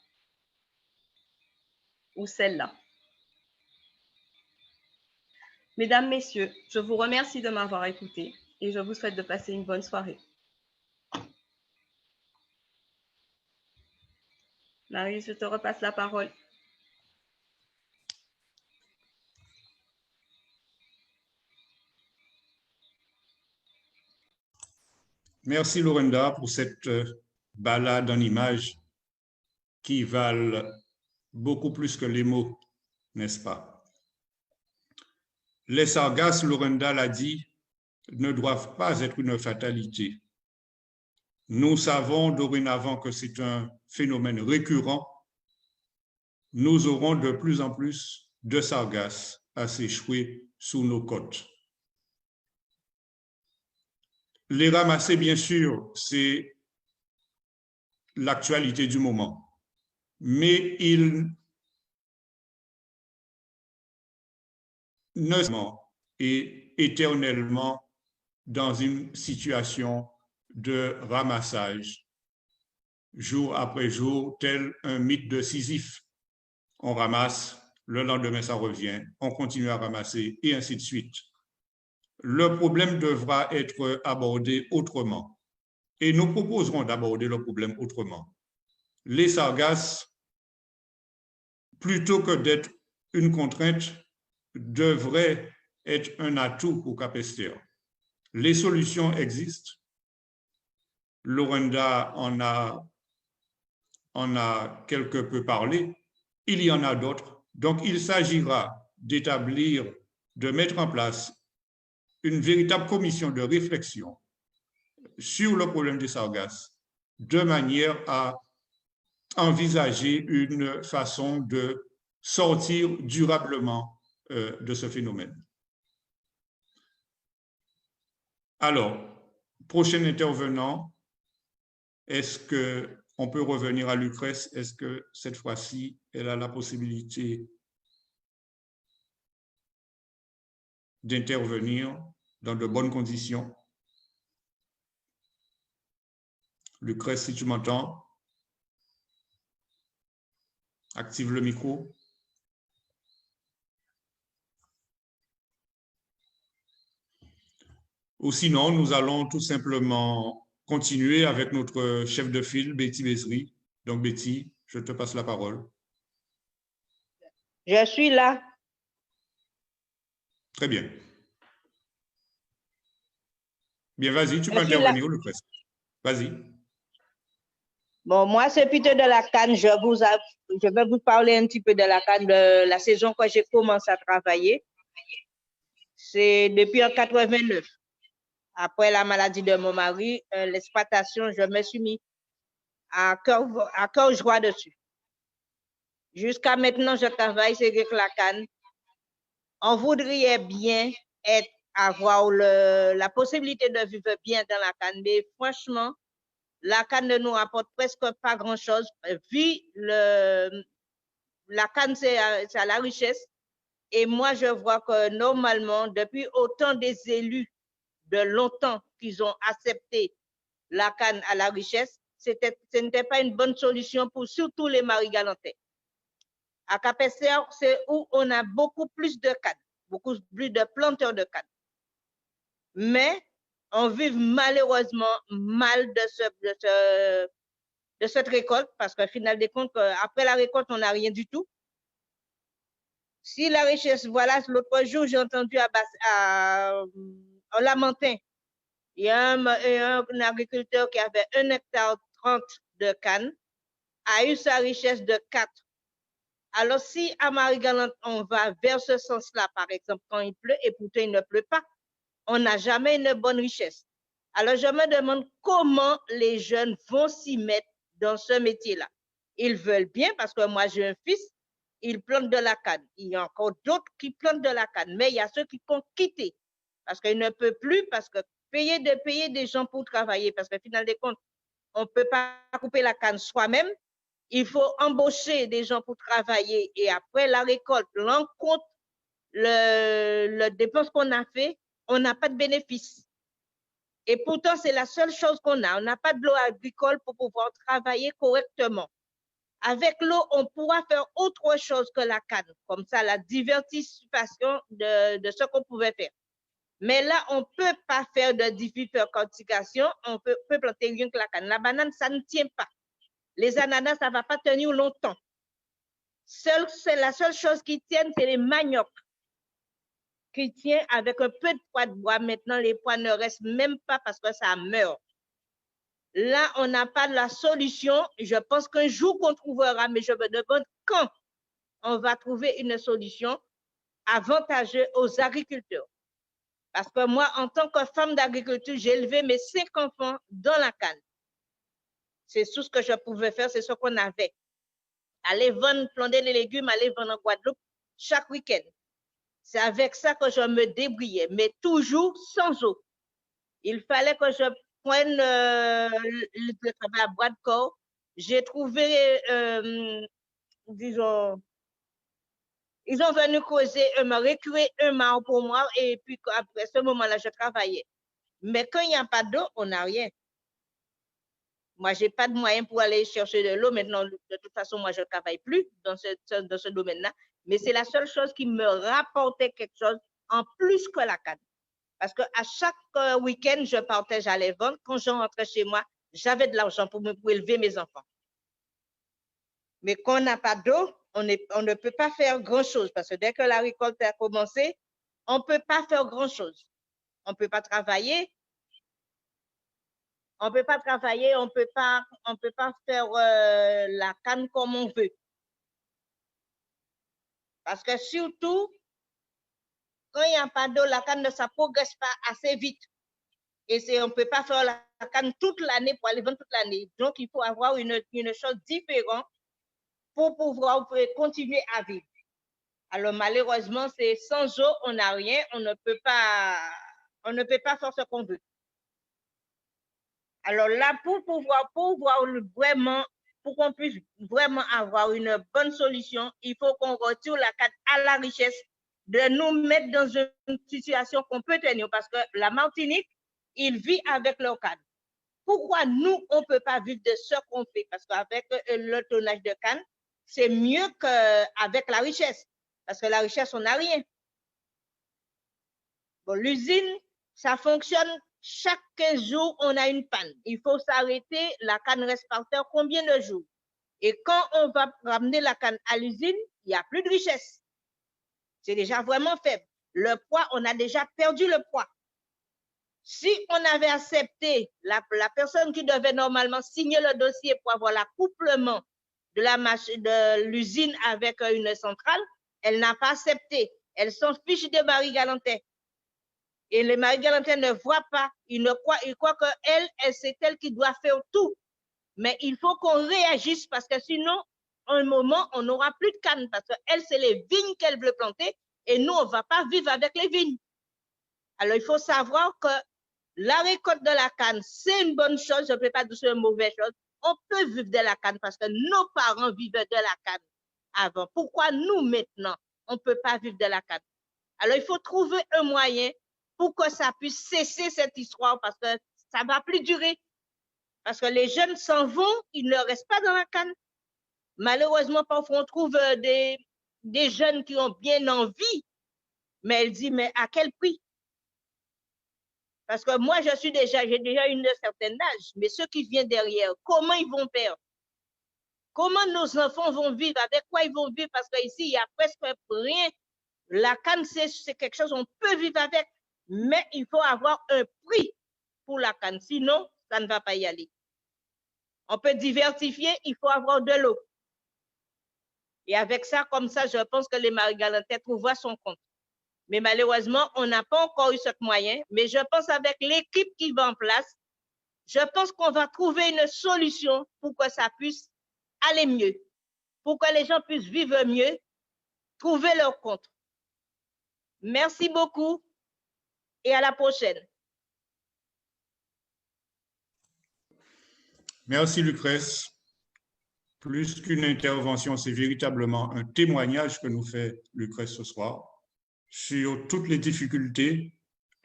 G: ou celle-là. Mesdames, Messieurs, je vous remercie de m'avoir écouté et je vous souhaite de passer une bonne soirée. Marie, je te repasse la parole.
A: Merci Lorenda pour cette balade en images qui valent beaucoup plus que les mots, n'est-ce pas? Les sargasses, Lorenda l'a dit, ne doivent pas être une fatalité. Nous savons dorénavant que c'est un phénomène récurrent. Nous aurons de plus en plus de sargasses à s'échouer sous nos côtes. Les ramasser, bien sûr, c'est l'actualité du moment, mais ils ne sont et éternellement dans une situation de ramassage, jour après jour, tel un mythe de Sisyphe. On ramasse, le lendemain ça revient, on continue à ramasser et ainsi de suite. Le problème devra être abordé autrement et nous proposerons d'aborder le problème autrement. Les sargasses, plutôt que d'être une contrainte, devraient être un atout pour Capesterre. Les solutions existent. Lorenda en a quelque peu parlé. Il y en a d'autres. Donc, il s'agira d'établir, de mettre en place une véritable commission de réflexion sur le problème des sargasses, de manière à envisager une façon de sortir durablement de ce phénomène. Alors, prochain intervenant, est-ce qu'on peut revenir à Lucrèce? Est-ce que cette fois-ci, elle a la possibilité d'intervenir dans de bonnes conditions? Lucrèce, si tu m'entends, active le micro. Ou sinon, nous allons tout simplement continuer avec notre chef de file, Betty Bézri. Donc, Betty, je te passe la parole.
H: Je suis là.
A: Très bien. Bien, vas-y, tu peux intervenir, Lucrèce. Vas-y.
H: Bon, moi, c'est plutôt de la canne. Je vais vous parler un petit peu de la canne, de la saison que j'ai commencé à travailler. C'est depuis en 89. Après la maladie de mon mari, l'exploitation, je me suis mis à cœur joie dessus. Jusqu'à maintenant, je travaille avec la canne. On voudrait bien avoir la possibilité de vivre bien dans la canne, mais franchement, la canne ne nous rapporte presque pas grand-chose. La canne, c'est à la richesse. Et moi, je vois que normalement, depuis autant des élus de longtemps qu'ils ont accepté la canne à la richesse, ce n'était pas une bonne solution pour surtout les Marie-Galantais. À Capesterre, c'est où on a beaucoup plus de canne, beaucoup plus de planteurs de canne. Mais on vit malheureusement mal de cette récolte parce qu'au final des comptes, après la récolte, on n'a rien du tout. Si la richesse, voilà, l'autre jour, j'ai entendu en Lamentin, il y a un agriculteur qui avait 1,30 hectare de canne, a eu sa richesse de 4. Alors, si à Marie-Galante, on va vers ce sens-là, par exemple, quand il pleut, et pourtant il ne pleut pas, on n'a jamais une bonne richesse. Alors, je me demande comment les jeunes vont s'y mettre dans ce métier-là. Ils veulent bien, parce que moi, j'ai un fils, il plante de la canne. Il y a encore d'autres qui plantent de la canne, mais il y a ceux qui ont quitté, parce qu'ils ne peuvent plus, parce que payer des gens pour travailler, parce qu'au final des comptes, on ne peut pas couper la canne soi-même. Il faut embaucher des gens pour travailler et après la récolte, l'on compte le dépense qu'on a fait, on n'a pas de bénéfice. Et pourtant, c'est la seule chose qu'on a. On n'a pas de l'eau agricole pour pouvoir travailler correctement. Avec l'eau, on pourra faire autre chose que la canne, comme ça, la diversification de ce qu'on pouvait faire. Mais là, on ne peut pas faire de diversification, on peut planter rien que la canne. La banane, ça ne tient pas. Les ananas, ça ne va pas tenir longtemps. C'est la seule chose qui tienne, c'est les maniocs qui tient avec un peu de poids de bois. Maintenant, les poids ne restent même pas parce que ça meurt. Là, on n'a pas de la solution. Je pense qu'un jour qu'on trouvera, mais je me demande quand on va trouver une solution avantageuse aux agriculteurs. Parce que moi, en tant que femme d'agriculture, j'ai élevé mes 5 enfants dans la canne. C'est tout ce que je pouvais faire, c'est ce qu'on avait. Aller vendre, planter les légumes, aller vendre en Guadeloupe chaque week-end. C'est avec ça que je me débrouillais, mais toujours sans eau. Il fallait que je prenne le travail à bras de corps. J'ai trouvé, disons, ils ont venu causer, me récurer un mât pour moi, et puis après ce moment-là, je travaillais. Mais quand il n'y a pas d'eau, on n'a rien. Moi, je n'ai pas de moyens pour aller chercher de l'eau. Maintenant, de toute façon, moi, je ne travaille plus dans ce domaine-là. Mais c'est la seule chose qui me rapportait quelque chose en plus que la canne. Parce qu'à chaque week-end, je partais, j'allais vendre. Quand je rentrais chez moi, j'avais de l'argent pour élever mes enfants. Mais quand on n'a pas d'eau, on ne peut pas faire grand-chose. Parce que dès que la récolte a commencé, on ne peut pas faire grand-chose. On ne peut pas travailler. On ne peut pas travailler, on ne peut pas faire la canne comme on veut. Parce que surtout, quand il n'y a pas d'eau, la canne ne ça progresse pas assez vite. Et on ne peut pas faire la canne toute l'année pour aller vendre toute l'année. Donc, il faut avoir une chose différente pour pouvoir continuer à vivre. Alors, malheureusement, c'est sans eau, on n'a rien, on ne peut pas faire ce qu'on veut. Alors là, pour qu'on puisse vraiment avoir une bonne solution, il faut qu'on retire la canne à la richesse, de nous mettre dans une situation qu'on peut tenir, parce que la Martinique, il vit avec leur canne. Pourquoi nous, on ne peut pas vivre de ce qu'on fait? Parce qu'avec le tonnage de canne, c'est mieux qu'avec la richesse, parce que la richesse, on n'a rien. Bon, l'usine, ça fonctionne. Chaque 15 jours, on a une panne. Il faut s'arrêter, la canne reste par terre combien de jours? Et quand on va ramener la canne à l'usine, il n'y a plus de richesse. C'est déjà vraiment faible. Le poids, on a déjà perdu le poids. Si on avait accepté la personne qui devait normalement signer le dossier pour avoir l'accouplement de l'usine avec une centrale, elle n'a pas accepté. Elle s'en fiche de Marie-Galantais. Et les Marie-Galantais ne voient pas, ils croient qu'elle, c'est elle qui doit faire tout. Mais il faut qu'on réagisse parce que sinon, à un moment, on n'aura plus de canne parce qu'elle, c'est les vignes qu'elle veut planter et nous, on ne va pas vivre avec les vignes. Alors, il faut savoir que La récolte de la canne, c'est une bonne chose, je ne peux pas dire que c'est une mauvaise chose. On peut vivre de la canne parce que nos parents vivaient de la canne avant. Pourquoi nous, maintenant, on ne peut pas vivre de la canne? Alors, il faut trouver un moyen pour que ça puisse cesser cette histoire parce que ça ne va plus durer. Parce que les jeunes s'en vont, ils ne restent pas dans la canne. Malheureusement, parfois, on trouve des jeunes qui ont bien envie, mais elle dit, mais à quel prix? Parce que moi, j'ai déjà une certaine âge, mais ceux qui viennent derrière, comment ils vont faire? Comment nos enfants vont vivre? Avec quoi ils vont vivre? Parce qu'ici, il y a presque rien. La canne, c'est quelque chose qu'on peut vivre avec, mais il faut avoir un prix pour la canne. Sinon, ça ne va pas y aller. On peut diversifier, il faut avoir de l'eau. Et avec ça, comme ça, je pense que les Marie-Galantais trouveront son compte. Mais malheureusement, on n'a pas encore eu ce moyen. Mais je pense avec l'équipe qui va en place, je pense qu'on va trouver une solution pour que ça puisse aller mieux, pour que les gens puissent vivre mieux, trouver leur compte. Merci beaucoup et à la prochaine.
A: Merci, Lucrèce. Plus qu'une intervention, c'est véritablement un témoignage que nous fait Lucrèce ce soir sur toutes les difficultés,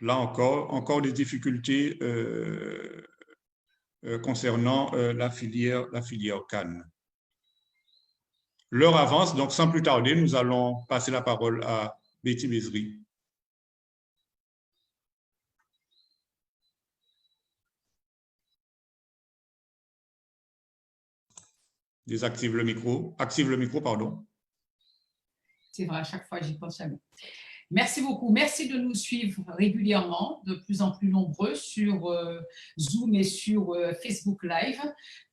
A: là encore des difficultés concernant la filière canne. L'heure avance, donc sans plus tarder, nous allons passer la parole à Betty Bézri. Désactive le micro. Active le micro, pardon.
B: C'est vrai, à chaque fois, j'y pense jamais. Merci beaucoup. Merci de nous suivre régulièrement, de plus en plus nombreux sur Zoom et sur Facebook Live.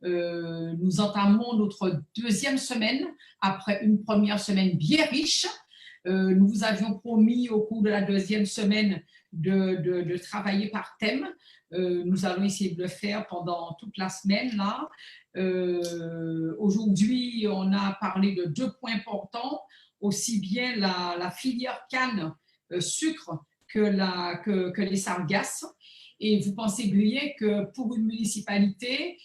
B: Nous entamons notre deuxième semaine après une première semaine bien riche. Nous vous avions promis au cours de la deuxième semaine de travailler par thème. Nous allons essayer de le faire pendant toute la semaine là. Aujourd'hui, on a parlé de 2 points importants, aussi bien la filière canne sucre que les sargasses. Et vous pensez bien que pour une municipalité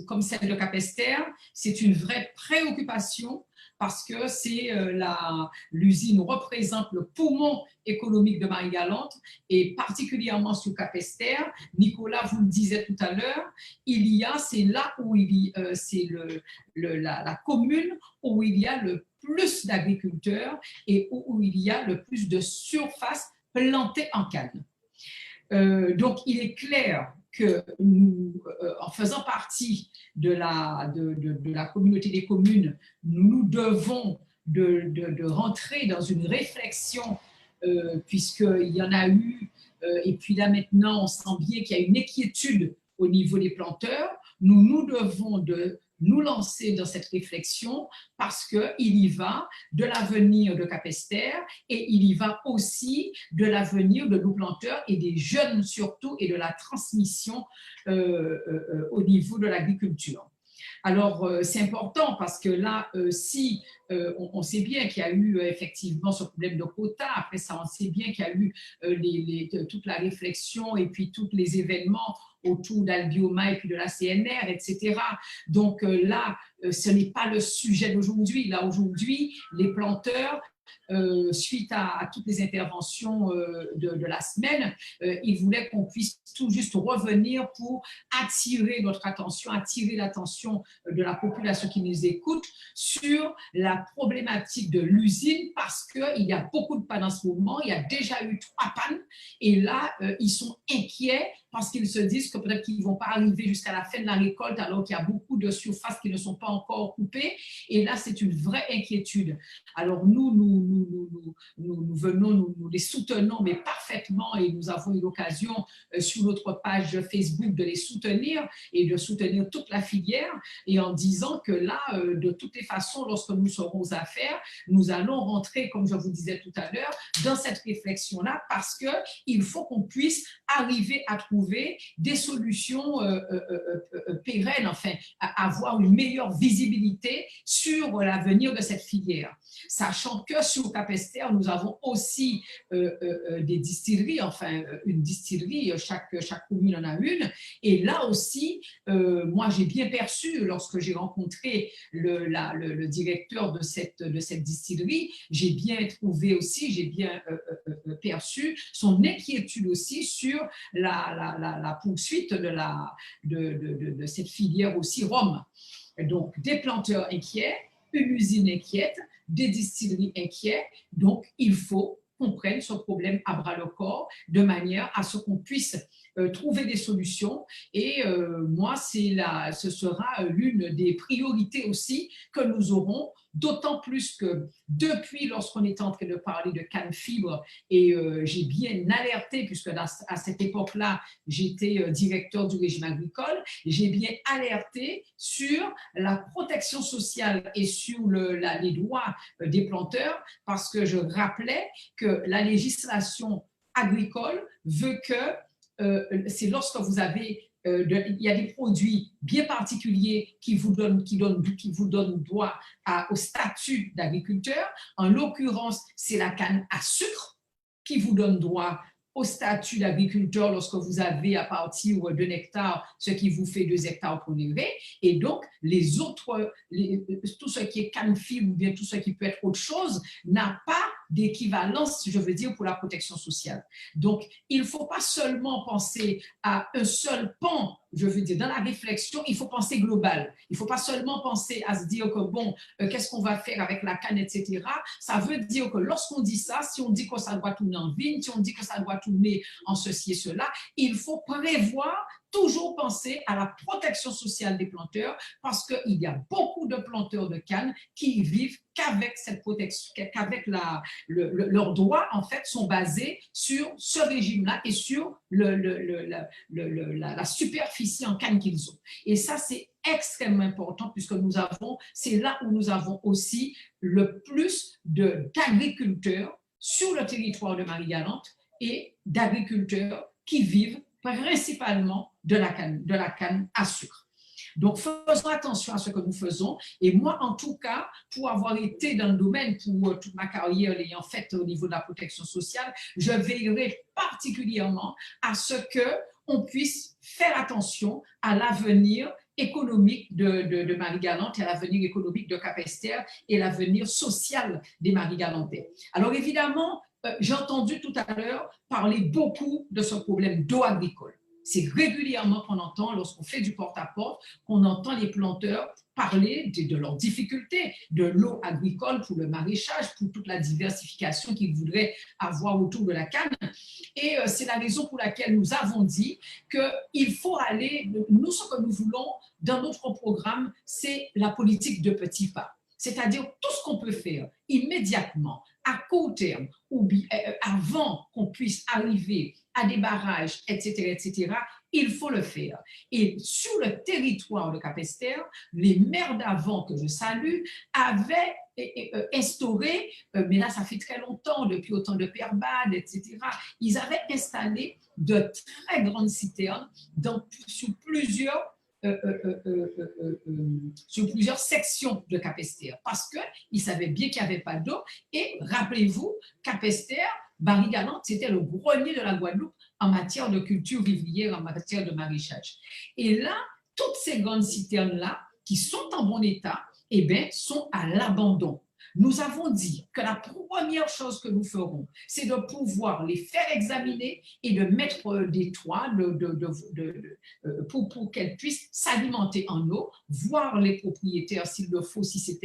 B: comme celle de Capesterre, c'est une vraie préoccupation parce que l'usine représente le poumon économique de Marie-Galante et particulièrement sur Capesterre. Nicolas vous le disait tout à l'heure, c'est là où c'est la commune où il y a le plus d'agriculteurs et où il y a le plus de surface plantée en canne. Donc, il est clair que nous, en faisant partie de la communauté des communes, nous devons de rentrer dans une réflexion puisqu'il y en a eu, et puis là maintenant, on sent bien qu'il y a une inquiétude au niveau des planteurs. Nous devons de nous lancer dans cette réflexion parce qu'il y va de l'avenir de Capesterre et il y va aussi de l'avenir de nos planteurs et des jeunes surtout et de la transmission au niveau de l'agriculture. Alors, c'est important parce que là, si on sait bien qu'il y a eu effectivement ce problème de quota, après ça, on sait bien qu'il y a eu toute la réflexion et puis tous les événements autour d'Albioma et puis de la CNR, etc. Donc là, ce n'est pas le sujet d'aujourd'hui. Là, aujourd'hui, les planteurs, suite à toutes les interventions de la semaine, ils voulaient qu'on puisse tout juste revenir pour attirer notre attention, attirer l'attention de la population qui nous écoute sur la problématique de l'usine parce qu'il y a beaucoup de pannes en ce moment, il y a déjà eu 3 pannes et là, ils sont inquiets parce qu'ils se disent que peut-être qu'ils ne vont pas arriver jusqu'à la fin de la récolte alors qu'il y a beaucoup de surfaces qui ne sont pas encore coupées et là, c'est une vraie inquiétude. Alors nous venons, nous les soutenons mais parfaitement et nous avons eu l'occasion sur notre page Facebook de les soutenir et de soutenir toute la filière et en disant que là, de toutes les façons, lorsque nous serons aux affaires, nous allons rentrer, comme je vous disais tout à l'heure, dans cette réflexion-là parce qu'il faut qu'on puisse arriver à trouver des solutions pérennes, enfin, à avoir une meilleure visibilité sur l'avenir de cette filière. Sachant que sur Capesterre, Capesterre, nous avons aussi des distilleries, enfin une distillerie, chaque commune en a une. Et là aussi, moi j'ai bien perçu, lorsque j'ai rencontré le directeur de cette distillerie, j'ai bien trouvé aussi, j'ai bien perçu son inquiétude aussi sur la poursuite de cette filière aussi rhum. Donc, des planteurs inquiets, une usine inquiète, des distilleries inquiets. Donc, il faut qu'on prenne ce problème à bras-le-corps de manière à ce qu'on puisse trouver des solutions. Et moi, ce sera l'une des priorités aussi que nous aurons, d'autant plus que depuis, lorsqu'on est en train de parler de canne fibre, et j'ai bien alerté, puisque à cette époque-là, j'étais directeur du régime agricole, j'ai bien alerté sur la protection sociale et sur les droits des planteurs, parce que je rappelais que la législation agricole veut que c'est lorsque vous avez il y a des produits bien particuliers qui vous donnent droit au statut d'agriculteur. En l'occurrence, c'est la canne à sucre qui vous donne droit au statut d'agriculteur lorsque vous avez à partir d'1 hectare, ce qui vous fait 2 hectares pour livrer. Et donc, les autres, tout ce qui est canne fibre ou bien tout ce qui peut être autre chose n'a pas d'équivalence, je veux dire, pour la protection sociale. Donc, il ne faut pas seulement penser à un seul pan, je veux dire, dans la réflexion, il faut penser global. Il ne faut pas seulement penser à se dire que, bon, qu'est-ce qu'on va faire avec la canne, etc. Ça veut dire que lorsqu'on dit ça, si on dit que ça doit tourner en vigne, si on dit que ça doit tourner en ceci et cela, il faut prévoir, toujours penser à la protection sociale des planteurs, parce qu'il y a beaucoup de planteurs de canne qui vivent qu'avec cette protection, qu'avec leurs droits, en fait, sont basés sur ce régime-là et sur la superficie en canne qu'ils ont. Et ça, c'est extrêmement important, puisque c'est là où nous avons aussi le plus d'agriculteurs sur le territoire de Marie-Galante et d'agriculteurs qui vivent principalement de la canne à sucre. Donc, faisons attention à ce que nous faisons. Et moi, en tout cas, pour avoir été dans le domaine, pour toute ma carrière l'ayant faite au niveau de la protection sociale, je veillerai particulièrement à ce qu'on puisse faire attention à l'avenir économique de Marie-Galante et à l'avenir économique de Capesterre et l'avenir social des Marie-Galantais. Alors, évidemment, j'ai entendu tout à l'heure parler beaucoup de ce problème d'eau agricole. C'est régulièrement qu'on entend, lorsqu'on fait du porte-à-porte, qu'on entend les planteurs parler de leurs difficultés, de l'eau agricole pour le maraîchage, pour toute la diversification qu'ils voudraient avoir autour de la canne. Et c'est la raison pour laquelle nous avons dit qu'il faut aller, nous, ce que nous voulons dans notre programme, c'est la politique de petits pas. C'est-à-dire tout ce qu'on peut faire immédiatement, à court terme, ou bien avant qu'on puisse arriver à des barrages, etc., il faut le faire. Et sur le territoire de Capesterre, les maires d'avant, que je salue, avaient instauré, mais là ça fait très longtemps, depuis au temps de Père Bade, etc., ils avaient installé de très grandes citernes sur plusieurs sections de Capesterre, parce qu'ils savaient bien qu'il n'y avait pas d'eau. Et rappelez-vous, Capesterre, Marie-Galante, c'était le grenier de la Guadeloupe en matière de culture vivrière, en matière de maraîchage. Et là, toutes ces grandes citernes-là, qui sont en bon état, eh bien, sont à l'abandon. Nous avons dit que la première chose que nous ferons, c'est de pouvoir les faire examiner et de mettre des toits pour qu'elles puissent s'alimenter en eau, voir les propriétaires s'il le faut, si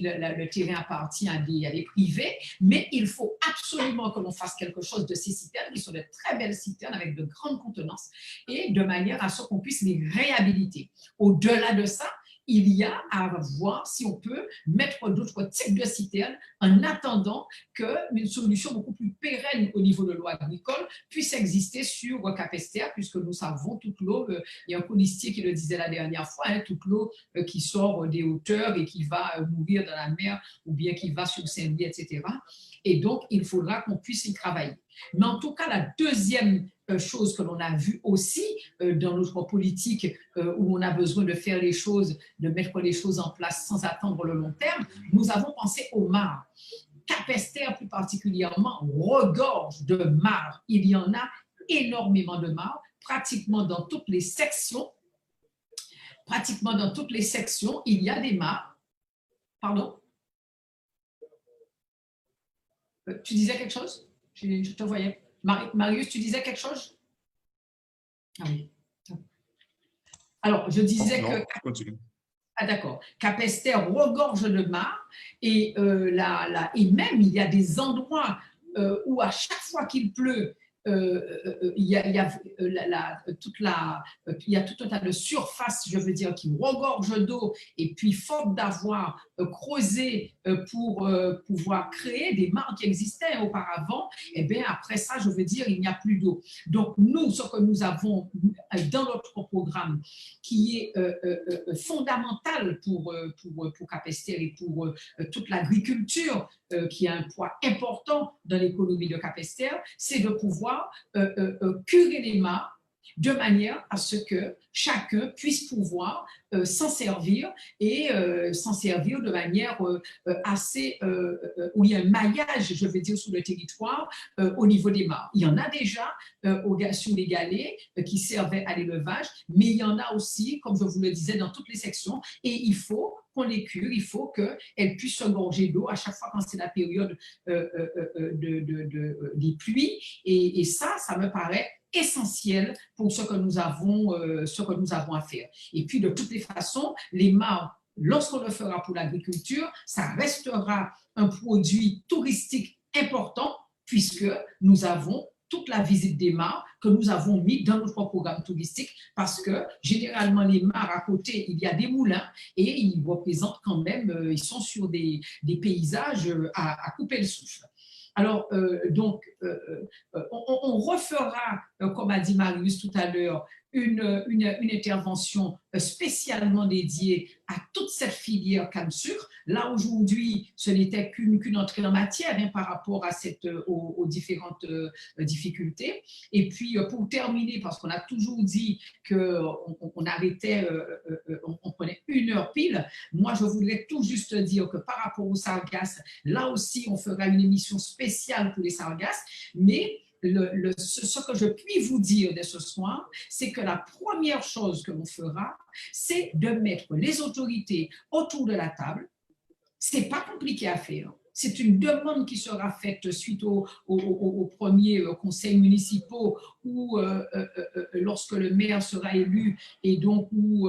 B: le terrain appartient à des privés, mais il faut absolument que l'on fasse quelque chose de ces citernes, qui sont de très belles citernes avec de grandes contenances, et de manière à ce qu'on puisse les réhabiliter. Au-delà de ça, il y a à voir si on peut mettre d'autres types de citernes en attendant qu'une solution beaucoup plus pérenne au niveau de l'eau agricole puisse exister sur Capesterre, puisque nous savons toute l'eau, il y a un colistier qui le disait la dernière fois, toute l'eau qui sort des hauteurs et qui va mourir dans la mer ou bien qui va sur Saint-Louis, etc. Et donc, il faudra qu'on puisse y travailler. Mais en tout cas, la deuxième chose que l'on a vue aussi dans notre politique où on a besoin de faire les choses, de mettre les choses en place sans attendre le long terme, nous avons pensé aux mares. Cap-Esther, plus particulièrement, regorge de mares. Il y en a énormément de mares, pratiquement dans toutes les sections. Pratiquement dans toutes les sections, il y a des mares. Pardon? Tu disais quelque chose? Je te voyais. Marius, tu disais quelque chose? Ah oui. Alors, je disais
A: non,
B: que...
A: Continue.
B: Ah d'accord. Cap-Esther regorge de mares et, et même il y a des endroits où à chaque fois qu'il pleut, il y a tout un tas de surfaces, je veux dire, qui regorgent d'eau et puis faute d'avoir creusé pour pouvoir créer des mares qui existaient auparavant, et bien après ça, je veux dire, il n'y a plus d'eau. Donc nous, ce que nous avons dans notre programme qui est fondamental pour Cap-Esther et pour toute l'agriculture qui a un poids important dans l'économie de Cap-Esther, c'est de pouvoir curer les mares de manière à ce que chacun puisse pouvoir s'en servir et s'en servir de manière assez, où il y a un maillage, je veux dire, sur le territoire au niveau des mares. Il y en a déjà sur les galets qui servaient à l'élevage, mais il y en a aussi, comme je vous le disais, dans toutes les sections et il faut qu'on les cure, il faut qu'elles puissent se gorger d'eau à chaque fois quand c'est la période des pluies et ça me paraît essentiel pour ce que nous avons à faire. Et puis, de toutes les façons, les mares, lorsqu'on le fera pour l'agriculture, ça restera un produit touristique important puisque nous avons toute la visite des mares que nous avons mis dans notre programme touristique parce que généralement les mares à côté, il y a des moulins et ils représentent quand même, ils sont sur des paysages à couper le souffle. Alors, on refera, comme a dit Marius tout à l'heure, une intervention spécialement dédiée à toute cette filière canne-sucre. Là, aujourd'hui, ce n'était qu'une entrée en matière par rapport à aux différentes difficultés. Et puis, pour terminer, parce qu'on a toujours dit qu'on arrêtait, on prenait 1 heure pile, moi, je voudrais tout juste dire que par rapport aux sargasses, là aussi, on fera une émission spéciale pour les sargasses, mais ce que je puis vous dire dès ce soir, c'est que la première chose que l'on fera, c'est de mettre les autorités autour de la table. Ce n'est pas compliqué à faire. C'est une demande qui sera faite suite aux premiers conseils municipaux où, lorsque le maire sera élu et donc où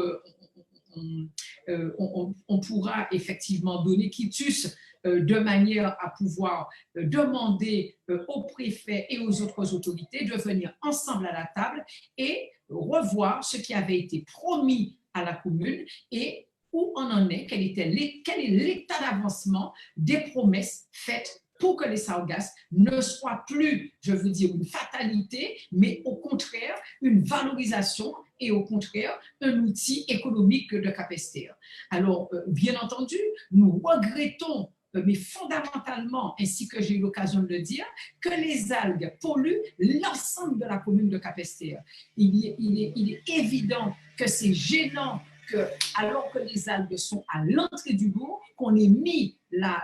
B: on pourra effectivement donner quitus de manière à pouvoir demander au préfet et aux autres autorités de venir ensemble à la table et revoir ce qui avait été promis à la commune et où on en est, quel est l'état d'avancement des promesses faites pour que les sargasses ne soient plus, je veux dire, une fatalité, mais au contraire, une valorisation et au contraire, un outil économique de Cap-Esther. Alors, bien entendu, nous regrettons mais fondamentalement, ainsi que j'ai eu l'occasion de le dire, que les algues polluent l'ensemble de la commune de Cap-Esther. Il est évident que c'est gênant que, alors que les algues sont à l'entrée du bourg, qu'on ait mis la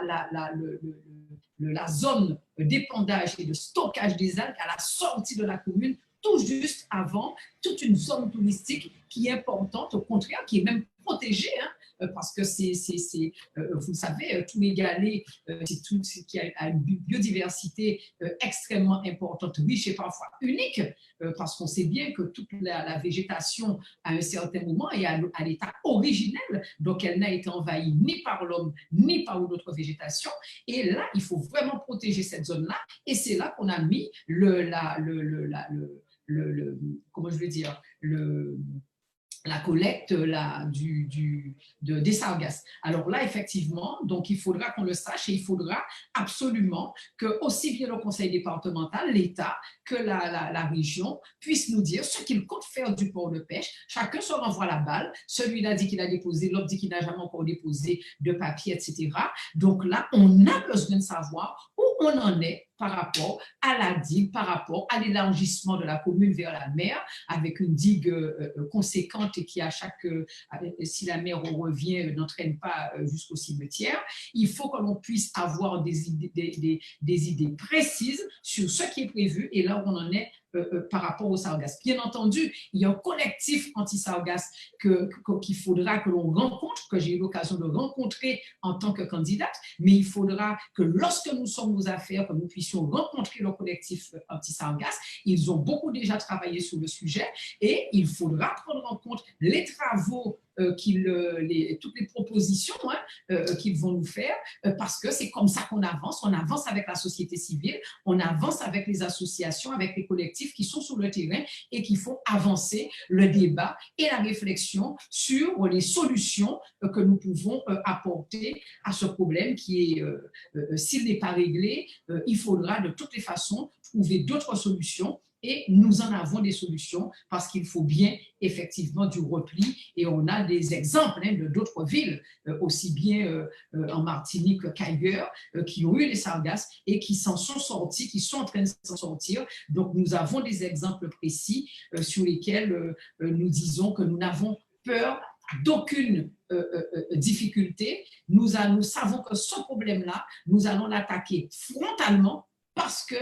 B: zone d'épandage et de stockage des algues à la sortie de la commune, tout juste avant toute une zone touristique qui est importante, au contraire, qui est même protégée, parce que vous le savez, tous les galets, c'est tout ce qui a une biodiversité extrêmement importante, riche et parfois unique, parce qu'on sait bien que toute la végétation, à un certain moment, est à l'état originel, donc elle n'a été envahie ni par l'homme, ni par d'autres végétations, et là, il faut vraiment protéger cette zone-là, et c'est là qu'on a mis comment je vais dire, la collecte des sargasses. Alors là, effectivement, donc il faudra qu'on le sache et il faudra absolument que aussi bien le conseil départemental, l'État, que la région puissent nous dire ce qu'ils comptent faire du port de pêche. Chacun se renvoie la balle. Celui-là dit qu'il a déposé, l'autre dit qu'il n'a jamais encore déposé de papier, etc. Donc là, on a besoin de savoir où on en est par rapport à la digue, par rapport à l'élargissement de la commune vers la mer, avec une digue conséquente et qui, à chaque, si la mer revient, n'entraîne pas jusqu'au cimetière. Il faut que l'on puisse avoir des idées précises sur ce qui est prévu et là où on en est par rapport au sargasse. Bien entendu, il y a un collectif anti-sargasse qu'il faudra que l'on rencontre, que j'ai eu l'occasion de rencontrer en tant que candidate, mais il faudra que lorsque nous sommes aux affaires, que nous puissions rencontrer le collectif anti-sargasse. Ils ont beaucoup déjà travaillé sur le sujet et il faudra prendre en compte les travaux toutes les propositions qu'ils vont nous faire, parce que c'est comme ça qu'on avance. On avance avec la société civile, on avance avec les associations, avec les collectifs qui sont sur le terrain et qui font avancer le débat et la réflexion sur les solutions que nous pouvons apporter à ce problème qui est, s'il n'est pas réglé, il faudra de toutes les façons trouver d'autres solutions. Et nous en avons des solutions parce qu'il faut bien effectivement du repli. Et on a des exemples de d'autres villes, aussi bien en Martinique qu'ailleurs, qui ont eu les sargasses et qui s'en sont sortis, qui sont en train de s'en sortir. Donc, nous avons des exemples précis sur lesquels nous disons que nous n'avons peur d'aucune difficulté. Nous savons que ce problème-là, nous allons l'attaquer frontalement parce que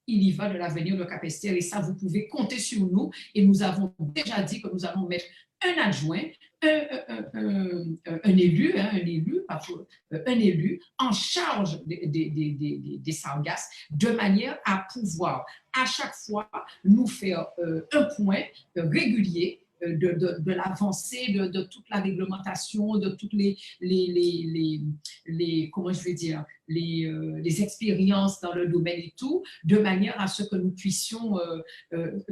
B: il y va de l'avenir de Capesterre et ça, vous pouvez compter sur nous. Et nous avons déjà dit que nous allons mettre un adjoint, un élu en charge des sargasses de manière à pouvoir à chaque fois nous faire un point régulier de l'avancée de toute la réglementation, de toutes les comment je vais dire, les expériences dans le domaine et tout, de manière à ce que nous puissions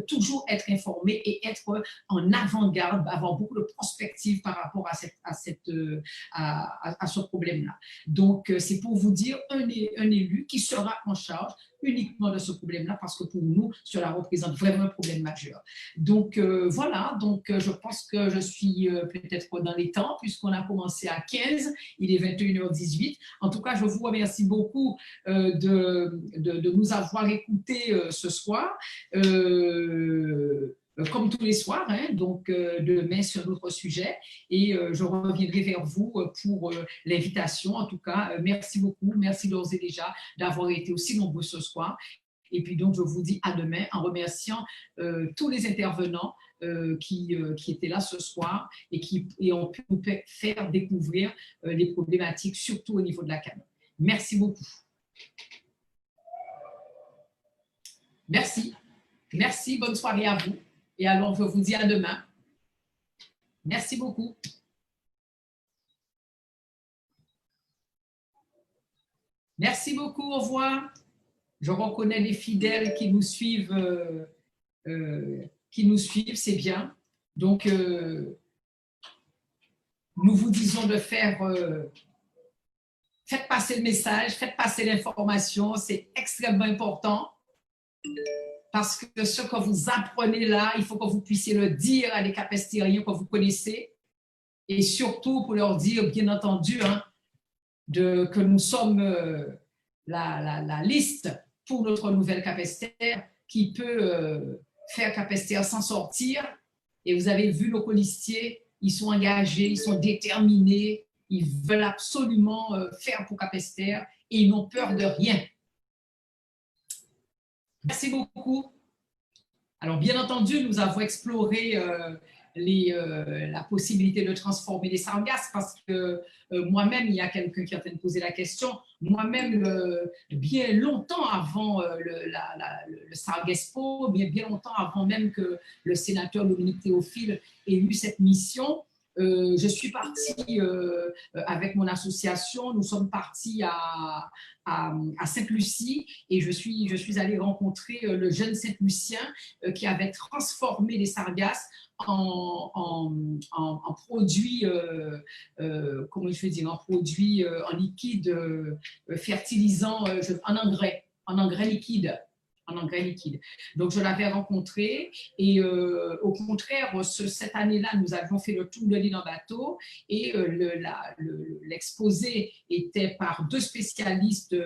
B: toujours être informés et être en avant-garde, avoir beaucoup de prospective par rapport à ce problème-là. Donc, c'est pour vous dire un élu qui sera en charge uniquement de ce problème-là, parce que pour nous, cela représente vraiment un problème majeur. Donc, voilà, donc je pense que je suis peut-être dans les temps, puisqu'on a commencé à 15, il est 21h18. En tout cas, je vous remercie beaucoup de nous avoir écoutés ce soir. Comme tous les soirs, donc demain sur d'autres sujets. Et je reviendrai vers vous pour l'invitation. En tout cas, merci beaucoup. Merci d'ores et déjà d'avoir été aussi nombreux ce soir. Et puis donc, je vous dis à demain en remerciant tous les intervenants qui étaient là ce soir et qui ont pu nous faire découvrir les problématiques, surtout au niveau de la CAN. Merci beaucoup. Merci. Merci. Bonne soirée à vous. Et alors, je vous dis à demain. Merci beaucoup. Merci beaucoup, au revoir. Je reconnais les fidèles qui nous suivent, c'est bien. Donc, nous vous disons de faire... faites passer le message, faites passer l'information, c'est extrêmement important. Parce que ce que vous apprenez là, il faut que vous puissiez le dire à les capestériens que vous connaissez et surtout pour leur dire, bien entendu, que nous sommes la liste pour notre nouvelle Capesterre qui peut faire Capesterre s'en sortir. Et vous avez vu nos colistiers, ils sont engagés, ils sont déterminés, ils veulent absolument faire pour Capesterre et ils n'ont peur de rien. Merci beaucoup. Alors, bien entendu, nous avons exploré la possibilité de transformer les sargasses parce que moi-même, il y a quelqu'un qui est en train de poser la question, moi-même, bien longtemps avant le Sargaspo, bien longtemps avant même que le sénateur Dominique Théophile ait eu cette mission, je suis partie avec mon association, nous sommes partis à Sainte-Lucie et je suis allée rencontrer le jeune Saint-Lucien qui avait transformé les sargasses en produits, comment je vais dire, en produits en liquide fertilisant, en engrais liquide. en engrais liquide. Donc, je l'avais rencontré et au contraire, cette année-là, nous avions fait le tour de l'île en bateau et l'exposé était par deux spécialistes,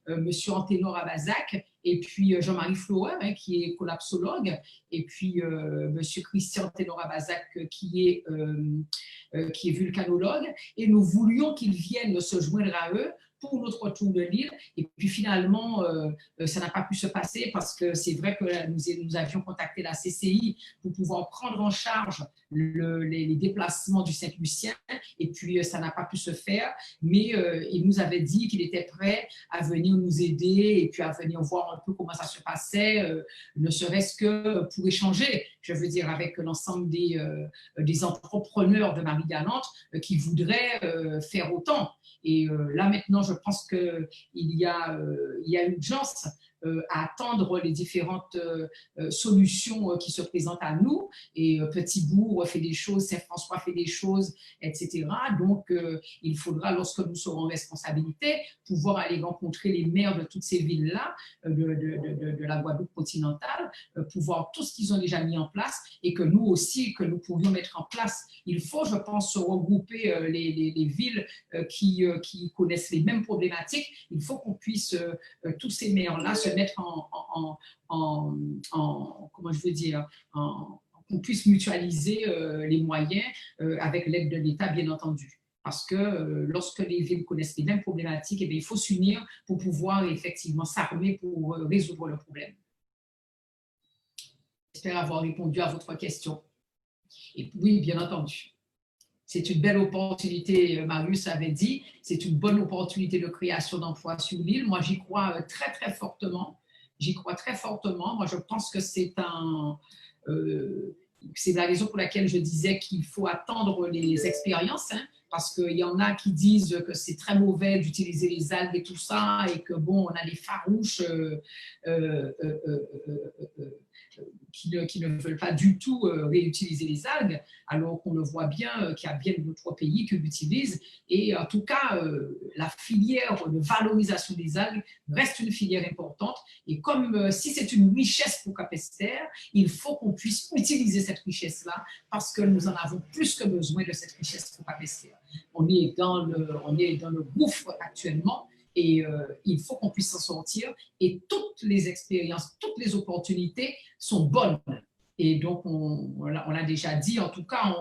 B: M. Anténor Abazac et puis Jean-Marie Flower, hein, qui est collapsologue, et puis M. Christian Anténor Abazac, qui est vulcanologue. Et nous voulions qu'ils viennent se joindre à eux pour notre tour de l'île. Et puis finalement, ça n'a pas pu se passer parce que c'est vrai que nous avions contacté la CCI pour pouvoir prendre en charge les déplacements du Saint-Lucien. Et puis, ça n'a pas pu se faire. Mais il nous avait dit qu'il était prêt à venir nous aider et puis à venir voir un peu comment ça se passait, ne serait-ce que pour échanger, je veux dire, avec l'ensemble des entrepreneurs de Marie-Galante qui voudraient faire autant. Et là, maintenant, je pense qu'il y a urgence à attendre les différentes solutions qui se présentent à nous. Et Petit-Bourg fait des choses, Saint-François fait des choses, etc. Donc, il faudra, lorsque nous serons en responsabilité, pouvoir aller rencontrer les maires de toutes ces villes-là, de la Guadeloupe continentale, pour voir tout ce qu'ils ont déjà mis en place et que nous aussi, que nous pourrions mettre en place. Il faut, je pense, regrouper les villes qui connaissent les mêmes problématiques. Il faut qu'on puisse, tous ces maires-là, se mettre comment je veux dire, qu'on puisse mutualiser les moyens avec l'aide de l'État, bien entendu. Parce que lorsque les villes connaissent les mêmes problématiques, eh bien, il faut s'unir pour pouvoir effectivement s'armer pour résoudre le problème. J'espère avoir répondu à votre question. Et oui, bien entendu. C'est une belle opportunité, Marius avait dit, c'est une bonne opportunité de création d'emplois sur l'île. Moi, j'y crois très, très fortement. J'y crois très fortement. Moi, je pense que c'est la raison pour laquelle je disais qu'il faut attendre les expériences, hein, parce qu'il y en a qui disent que c'est très mauvais d'utiliser les algues et tout ça, et que bon, on a des farouches qui ne veulent pas du tout réutiliser les algues, alors qu'on le voit bien qu'il y a bien d'autres pays qui l'utilisent. Et en tout cas, la filière de valorisation des algues reste une filière importante. Et comme si c'est une richesse pour Capesterre, il faut qu'on puisse utiliser cette richesse-là parce que nous en avons plus que besoin de cette richesse pour Capesterre. On est dans le gouffre actuellement. Et il faut qu'on puisse s'en sortir. Et toutes les expériences, toutes les opportunités sont bonnes. Et donc, on l'a déjà dit, en tout cas,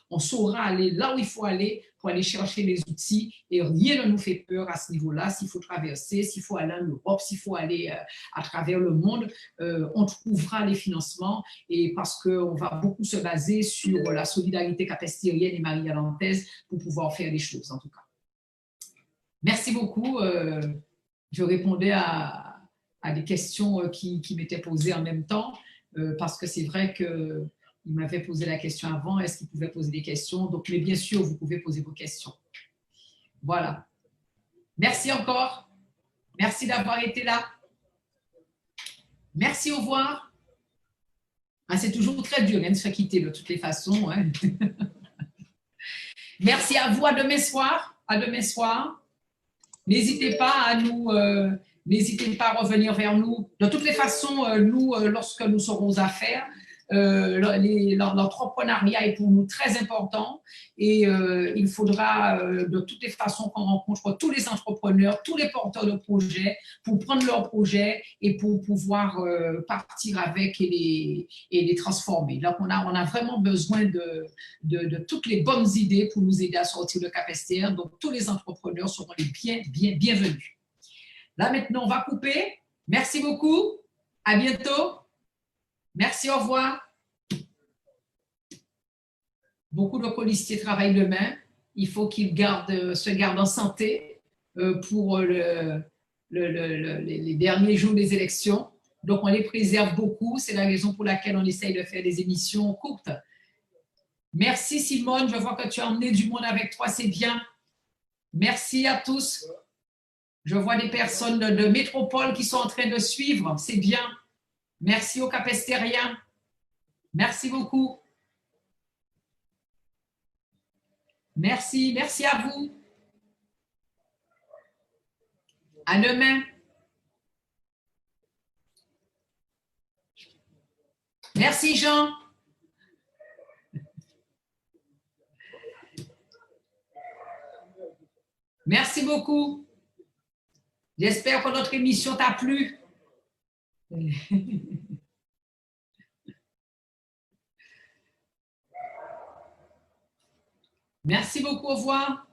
B: on saura aller là où il faut aller pour aller chercher les outils. Et rien ne nous fait peur à ce niveau-là. S'il faut traverser, s'il faut aller en Europe, s'il faut aller à travers le monde, on trouvera les financements. Et parce qu'on va beaucoup se baser sur la solidarité capestérienne et marie-galantaise pour pouvoir faire des choses, en tout cas. Merci beaucoup. Je répondais à des questions qui m'étaient posées en même temps, parce que c'est vrai qu'il m'avait posé la question avant, est-ce qu'il pouvait poser des questions? Donc, mais bien sûr, vous pouvez poser vos questions. Voilà. Merci encore. Merci d'avoir été là. Merci, au revoir. Ah, c'est toujours très dur de se faire quitter de toutes les façons. Hein. Merci à vous. À demain soir. À demain soir. N'hésitez pas à revenir vers nous. De toutes les façons, nous, lorsque nous serons aux affaires, l'entrepreneuriat est pour nous très important et il faudra de toutes les façons qu'on rencontre tous les entrepreneurs, tous les porteurs de projets pour prendre leurs projets et pour pouvoir partir avec et les transformer. Donc, on a vraiment besoin de toutes les bonnes idées pour nous aider à sortir de Capesterre. Donc, tous les entrepreneurs seront les bienvenus. Là, maintenant, on va couper. Merci beaucoup. À bientôt. Merci, au revoir. Beaucoup de policiers travaillent demain. Il faut qu'ils se gardent en santé pour les derniers jours des élections. Donc, on les préserve beaucoup. C'est la raison pour laquelle on essaye de faire des émissions courtes. Merci, Simone. Je vois que tu as emmené du monde avec toi. C'est bien. Merci à tous. Je vois des personnes de métropole qui sont en train de suivre. C'est bien. Merci aux Capestériens. Merci beaucoup. Merci. Merci à vous. À demain. Merci, Jean. Merci beaucoup. J'espère que notre émission t'a plu. Merci beaucoup. Au revoir.